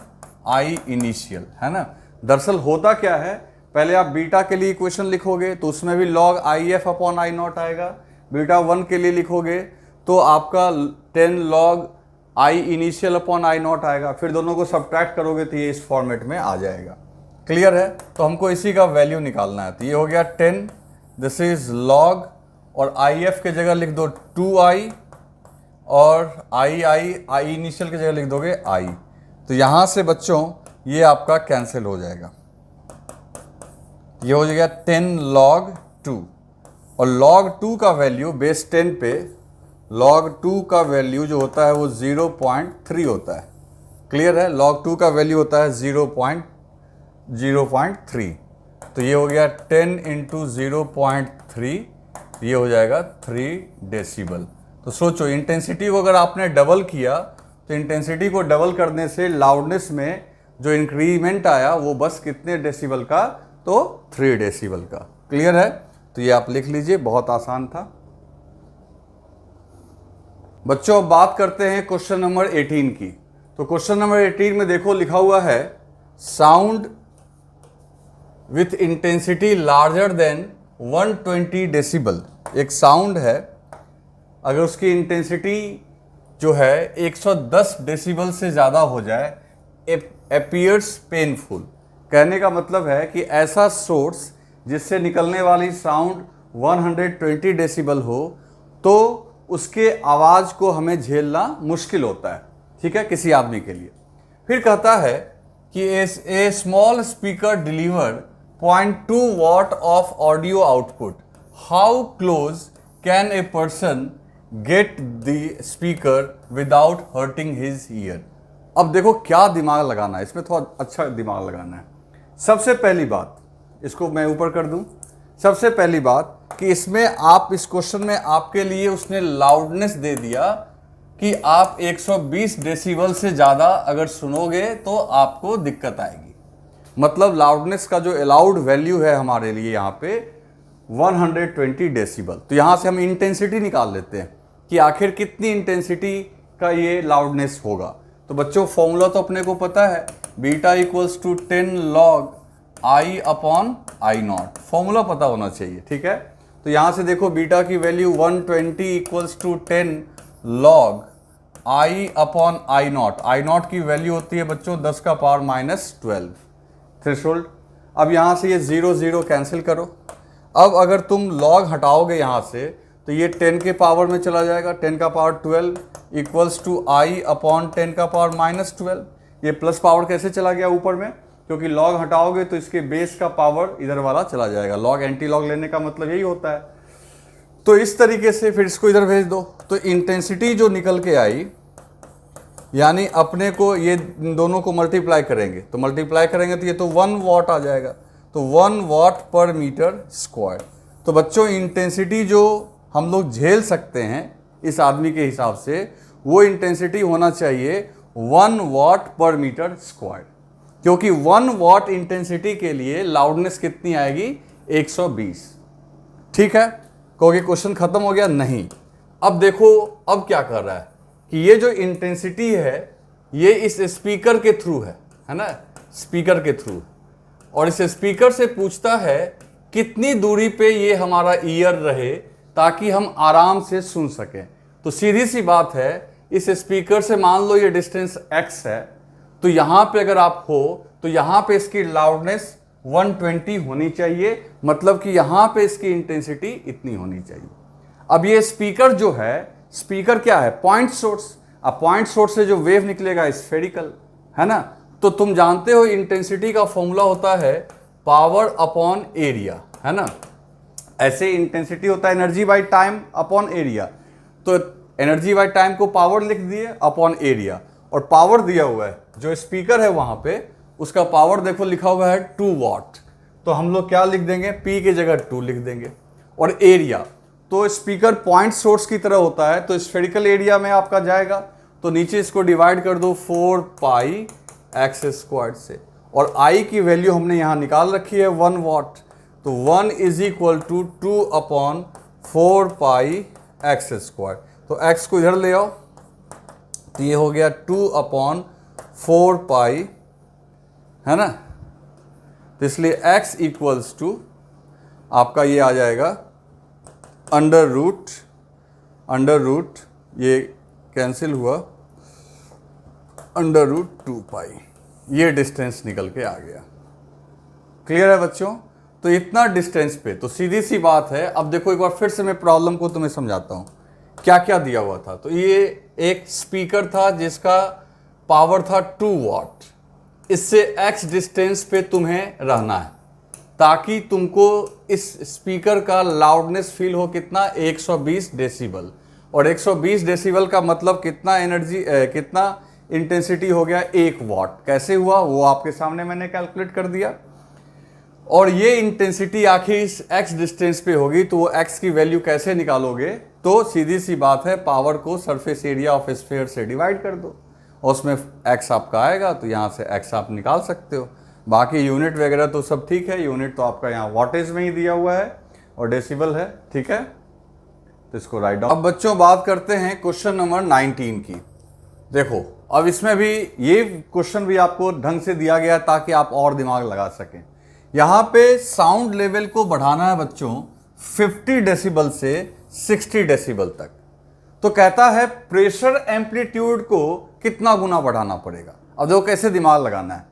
I initial, है ना। दरअसल होता क्या है, पहले आप बीटा के लिए इक्वेशन लिखोगे तो उसमें भी log IF अपॉन I0 आएगा, बीटा 1 के लिए लिखोगे तो आपका 10 log I initial upon I0 आएगा, फिर दोनों को सब्ट्रैक्ट करोगे तो ये इस फॉर्मेट में आ जाएगा, क्लियर है। तो हमको इसी का वैल्यू निकालना है, तो ये हो गया 10, दिस इज log, और IF के जगह लिख दो 2I, और I इनिशियल की जगह लिख दोगे I। तो यहाँ से बच्चों ये आपका कैंसिल हो जाएगा, ये हो जाएगा 10 log 2, और log 2 का वैल्यू बेस 10 पे log 2 का वैल्यू जो होता है वो 0.3 होता है, क्लियर है। log 2 का वैल्यू होता है 0.3। तो ये हो गया 10 इंटू 0.3, ये हो जाएगा 3 डेसिबल। तो सोचो इंटेंसिटी को अगर आपने डबल किया तो इंटेंसिटी को डबल करने से लाउडनेस में जो इंक्रीमेंट आया वो बस कितने डेसिबल का, तो 3 डेसिबल का। क्लियर है? तो ये आप लिख लीजिए, बहुत आसान था। बच्चों अब बात करते हैं क्वेश्चन नंबर 18 की। तो क्वेश्चन नंबर 18 में देखो लिखा हुआ है sound with intensity larger than 120 decibel. एक साउंड है, अगर उसकी इंटेंसिटी जो है 110 डेसिबल से ज़्यादा हो जाए, अपीयर्स पेनफुल। कहने का मतलब है कि ऐसा सोर्स जिससे निकलने वाली साउंड 120 डेसिबल हो तो उसके आवाज़ को हमें झेलना मुश्किल होता है, ठीक है, किसी आदमी के लिए। फिर कहता है कि a small speaker deliver 0.2 watt of audio output, how close can a person get the speaker without hurting his ear. अब देखो क्या दिमाग लगाना है इसमें, थोड़ा अच्छा दिमाग लगाना है। सबसे पहली बात, इसको मैं ऊपर कर दूं। सबसे पहली बात कि इसमें आप इस क्वेश्चन में आपके लिए उसने लाउडनेस दे दिया कि आप 120 डेसिबल से ज़्यादा अगर सुनोगे तो आपको दिक्कत आएगी। मतलब लाउडनेस का जो अलाउड वैल्यू है हमारे लिए यहाँ पे 120 डेसिबल। तो यहाँ से हम इंटेंसिटी निकाल लेते हैं कि आखिर कितनी इंटेंसिटी का ये लाउडनेस होगा। तो बच्चों फॉर्मूला तो अपने को पता है, beta equals to 10 log I upon I nought. Formula पता होना चाहिए, ठीक है। तो यहाँ से देखो बीटा की value 120 equals to 10 log I upon I nought. I nought की वैल्यू होती है बच्चों 10 का पावर -12 थ्रेशोल्ड। अब यहाँ से ये 0 0 कैंसिल करो। अब अगर तुम लॉग हटाओगे यहाँ से तो ये 10 के पावर में चला जाएगा, 10 का power 12 equals to I upon 10 का पावर -12। ये प्लस पावर कैसे चला गया ऊपर में, क्योंकि लॉग हटाओगे तो इसके बेस का पावर इधर वाला चला जाएगा। लॉग एंटी लॉग लेने का मतलब यही होता है। तो इस तरीके से फिर इसको इधर भेज दो। तो इंटेंसिटी जो निकल के आई, यानी अपने को ये दोनों को मल्टीप्लाई करेंगे, तो मल्टीप्लाई करेंगे तो ये तो 1 वॉट आ जाएगा। तो 1 वॉट पर मीटर स्क्वायर। तो बच्चों इंटेंसिटी जो हम लोग झेल सकते हैं इस आदमी के हिसाब से, वो इंटेंसिटी होना चाहिए 1 वॉट पर मीटर स्क्वायर, क्योंकि 1 वॉट इंटेंसिटी के लिए लाउडनेस कितनी आएगी 120। ठीक है, कहोगे क्वेश्चन खत्म हो गया? नहीं। अब देखो अब क्या कर रहा है कि ये जो इंटेंसिटी है ये इस स्पीकर के थ्रू है ना, स्पीकर के थ्रू, और इस स्पीकर से पूछता है कितनी दूरी पे ये हमारा ईयर रहे ताकि हम आराम से सुन सकें। तो सीधी सी बात है, इस स्पीकर से मान लो ये डिस्टेंस x है, तो यहाँ पे अगर आप हो तो यहाँ पे इसकी लाउडनेस 120 होनी चाहिए, मतलब कि यहाँ पे इसकी इंटेंसिटी इतनी होनी चाहिए। अब ये स्पीकर जो है, स्पीकर क्या है? Point source. अब पॉइंट सोर्स से जो वेव निकलेगा स्फेरिकल है ना। तो तुम जानते हो इंटेंसिटी का फॉर्मूला होता है पावर अपॉन एरिया, है ना। ऐसे इंटेंसिटी होता है energy by time upon area. तो एनर्जी बाय टाइम को पावर लिख दिए अपॉन एरिया, और पावर दिया हुआ है जो स्पीकर है वहां पे, उसका पावर देखो लिखा हुआ है 2 वॉट। तो हम लोग क्या लिख देंगे? P की जगह 2 लिख देंगे। और एरिया तो स्पीकर पॉइंट सोर्स की तरह होता है, तो स्फेरिकल एरिया में आपका जाएगा, तो नीचे इसको डिवाइड कर दो 4 पाई एक्स स्क्वायर से, और I की वैल्यू हमने यहाँ निकाल रखी है 1 वॉट। तो 1 is equal to 2 upon 4 pi x square. तो x को इधर ले आओ, तो ये हो गया 2 अपॉन 4 पाई, है ना। तो इसलिए x इक्वल्स टू आपका ये आ जाएगा अंडर रूट ये कैंसिल हुआ, अंडर रूट 2 पाई, ये डिस्टेंस निकल के आ गया। क्लियर है बच्चों? तो इतना डिस्टेंस पे तो सीधी सी बात है। अब देखो एक बार फिर से मैं प्रॉब्लम को तुम्हें समझाता हूँ क्या क्या दिया हुआ था। तो ये एक स्पीकर था जिसका पावर था 2 वॉट। इससे x डिस्टेंस पे तुम्हें रहना है ताकि तुमको इस स्पीकर का लाउडनेस फील हो कितना 120 डेसिबल। और 120 डेसिबल का मतलब कितना एनर्जी कितना इंटेंसिटी हो गया 1 वॉट। कैसे हुआ वो आपके सामने मैंने कैलकुलेट कर दिया। और ये इंटेंसिटी आखिर इस x डिस्टेंस पे होगी, तो वो x की वैल्यू कैसे निकालोगे? तो सीधी सी बात है, पावर को सरफेस एरिया ऑफ स्फीयर से डिवाइड कर दो और उसमें x आपका आएगा, तो यहाँ से x आप निकाल सकते हो। बाकी यूनिट वगैरह तो सब ठीक है, यूनिट तो आपका यहाँ वॉटेज में ही दिया हुआ है और डेसिबल है, ठीक है, तो इसको राइट डाउन। अब बच्चों बात करते हैं क्वेश्चन नंबर 19 की। देखो अब इसमें भी ये क्वेश्चन भी आपको ढंग से दिया गया ताकि आप और दिमाग लगा सकें। यहाँ पे साउंड लेवल को बढ़ाना है बच्चों 50 डेसिबल से 60 डेसिबल तक। तो कहता है प्रेशर एम्पलीट्यूड को कितना गुना बढ़ाना पड़ेगा। अब देखो कैसे दिमाग लगाना है।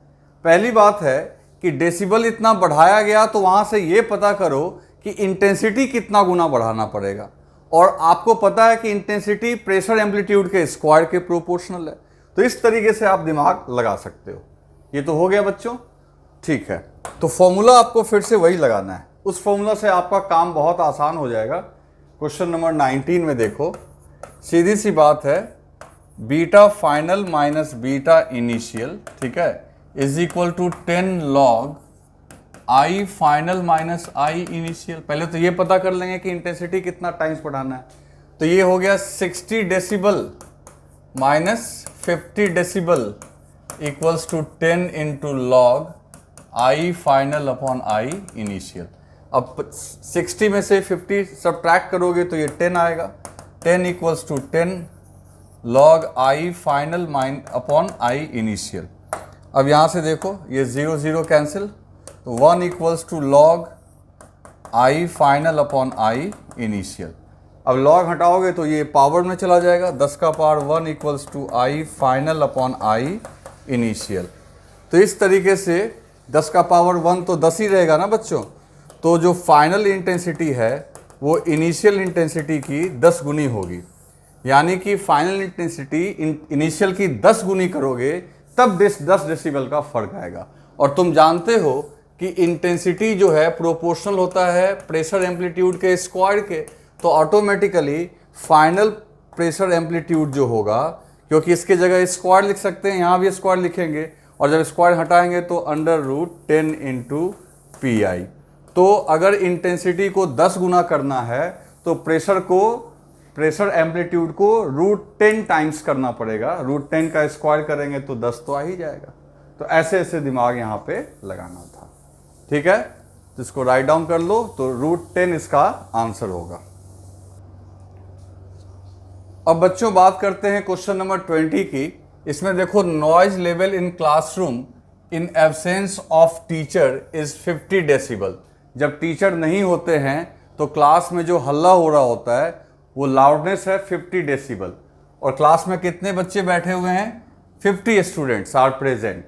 पहली बात है कि डेसिबल इतना बढ़ाया गया, तो वहां से ये पता करो कि इंटेंसिटी कितना गुना बढ़ाना पड़ेगा। और आपको पता है कि इंटेंसिटी प्रेशर एम्पलीट्यूड के स्क्वायर के प्रोपोर्शनल है। तो इस तरीके से आप दिमाग लगा सकते हो। ये तो हो गया बच्चों, ठीक है। तो फॉर्मूला आपको फिर से वही लगाना है, उस फॉर्मूला से आपका काम बहुत आसान हो जाएगा। क्वेश्चन नंबर 19 में देखो, सीधी सी बात है, beta final minus beta initial, ठीक है, is equal to 10 log I final minus I initial. पहले तो ये पता कर लेंगे कि इंटेंसिटी कितना टाइम्स बढ़ाना है। तो ये हो गया 60 decibel minus 50 decibel equals to 10 into log I final upon I initial. अब 60 में से 50 सब्ट्रैक्ट करोगे तो ये 10 आएगा। 10 equals to 10 log I final mine upon I initial. अब यहाँ से देखो ये 0 0 कैंसिल, तो 1 equals to log I final upon I initial. अब लॉग हटाओगे तो ये पावर में चला जाएगा, 10 का power 1 equals to I final upon I initial. तो इस तरीके से 10 का पावर 1 तो 10 ही रहेगा ना बच्चों। तो जो फाइनल इंटेंसिटी है वो इनिशियल इंटेंसिटी की 10 गुनी होगी, यानी कि फाइनल इंटेंसिटी इनिशियल की 10 गुनी करोगे तब 10 डेसिबल का फर्क आएगा। और तुम जानते हो कि इंटेंसिटी जो है प्रोपोर्शनल होता है प्रेशर एम्पलीट्यूड के स्क्वायर के, तो ऑटोमेटिकली फाइनल प्रेशर एम्पलीट्यूड जो होगा, क्योंकि इसके जगह स्क्वायर लिख सकते हैं, यहाँ भी स्क्वायर लिखेंगे, और जब स्क्वायर हटाएंगे तो √10 इंटू पी आई। तो अगर इंटेंसिटी को 10 गुना करना है तो प्रेशर एम्पलीट्यूड को √10 टाइम्स करना पड़ेगा। √10 का स्क्वायर करेंगे तो 10 तो आ ही जाएगा। तो ऐसे ऐसे दिमाग यहाँ पे लगाना था, ठीक है। तो इसको राइट डाउन कर लो, तो √10 इसका आंसर होगा। अब बच्चों बात करते हैं क्वेश्चन नंबर 20 की। इसमें देखो noise level in classroom in absence of teacher is 50 decibel. जब टीचर नहीं होते हैं तो क्लास में जो हल्ला हो रहा होता है वो लाउडनेस है 50 डेसिबल। और क्लास में कितने बच्चे बैठे हुए हैं? 50 स्टूडेंट्स आर प्रेजेंट।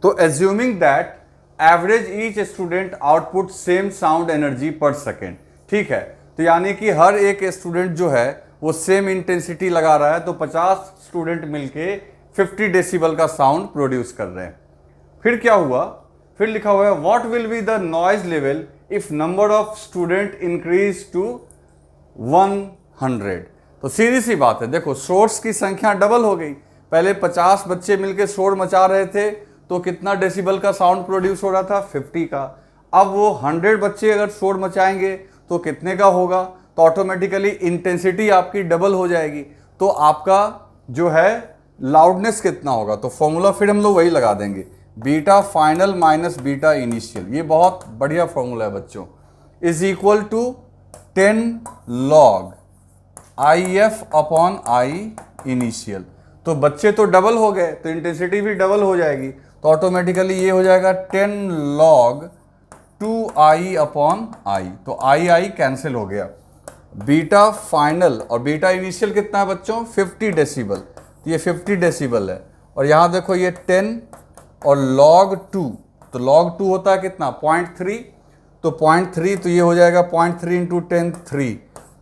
तो assuming that average each student output same sound energy पर सेकेंड, ठीक है। तो यानी कि हर एक स्टूडेंट जो है वो सेम इंटेंसिटी लगा रहा है, तो 50 स्टूडेंट मिलके 50 डेसिबल का साउंड प्रोड्यूस कर रहे हैं। फिर क्या हुआ? फिर लिखा हुआ है what will be the noise level if number of student increase to 100। तो सीधी सी बात है, देखो सोर्स की संख्या डबल हो गई। पहले 50 बच्चे मिलके शोर मचा रहे थे तो कितना डेसिबल का साउंड प्रोड्यूस हो रहा था? 50 का। अब वो 100 बच्चे अगर शोर मचाएंगे तो कितने का होगा? तो ऑटोमेटिकली इंटेंसिटी आपकी डबल हो जाएगी। तो आपका जो है लाउडनेस कितना होगा? तो फॉर्मूला फिर हम लोग वही लगा देंगे, beta final minus beta initial. ये बहुत बढ़िया फॉर्मूला है बच्चों। Is equal to 10 log IF upon I initial. तो बच्चे तो डबल हो गए तो इंटेंसिटी भी डबल हो जाएगी। तो ऑटोमेटिकली ये हो जाएगा 10 log 2I अपॉन आई। तो आई कैंसिल हो गया। बीटा फाइनल और बीटा इनिशियल कितना है बच्चों? 50 डेसिबल। तो ये 50 डेसिबल है। और यहाँ देखो ये 10 और log 2, तो log 2 होता है कितना? 0.3। तो 0.3, तो ये हो जाएगा 0.3 इंटू 10 3।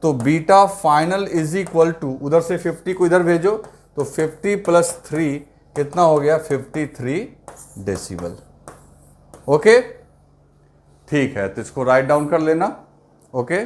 तो beta final is equal to, उधर से 50 को इधर भेजो तो 50 प्लस 3 कितना हो गया? 53 डेसिबल। ओके, ठीक है। तो इसको राइट डाउन कर लेना। ओके।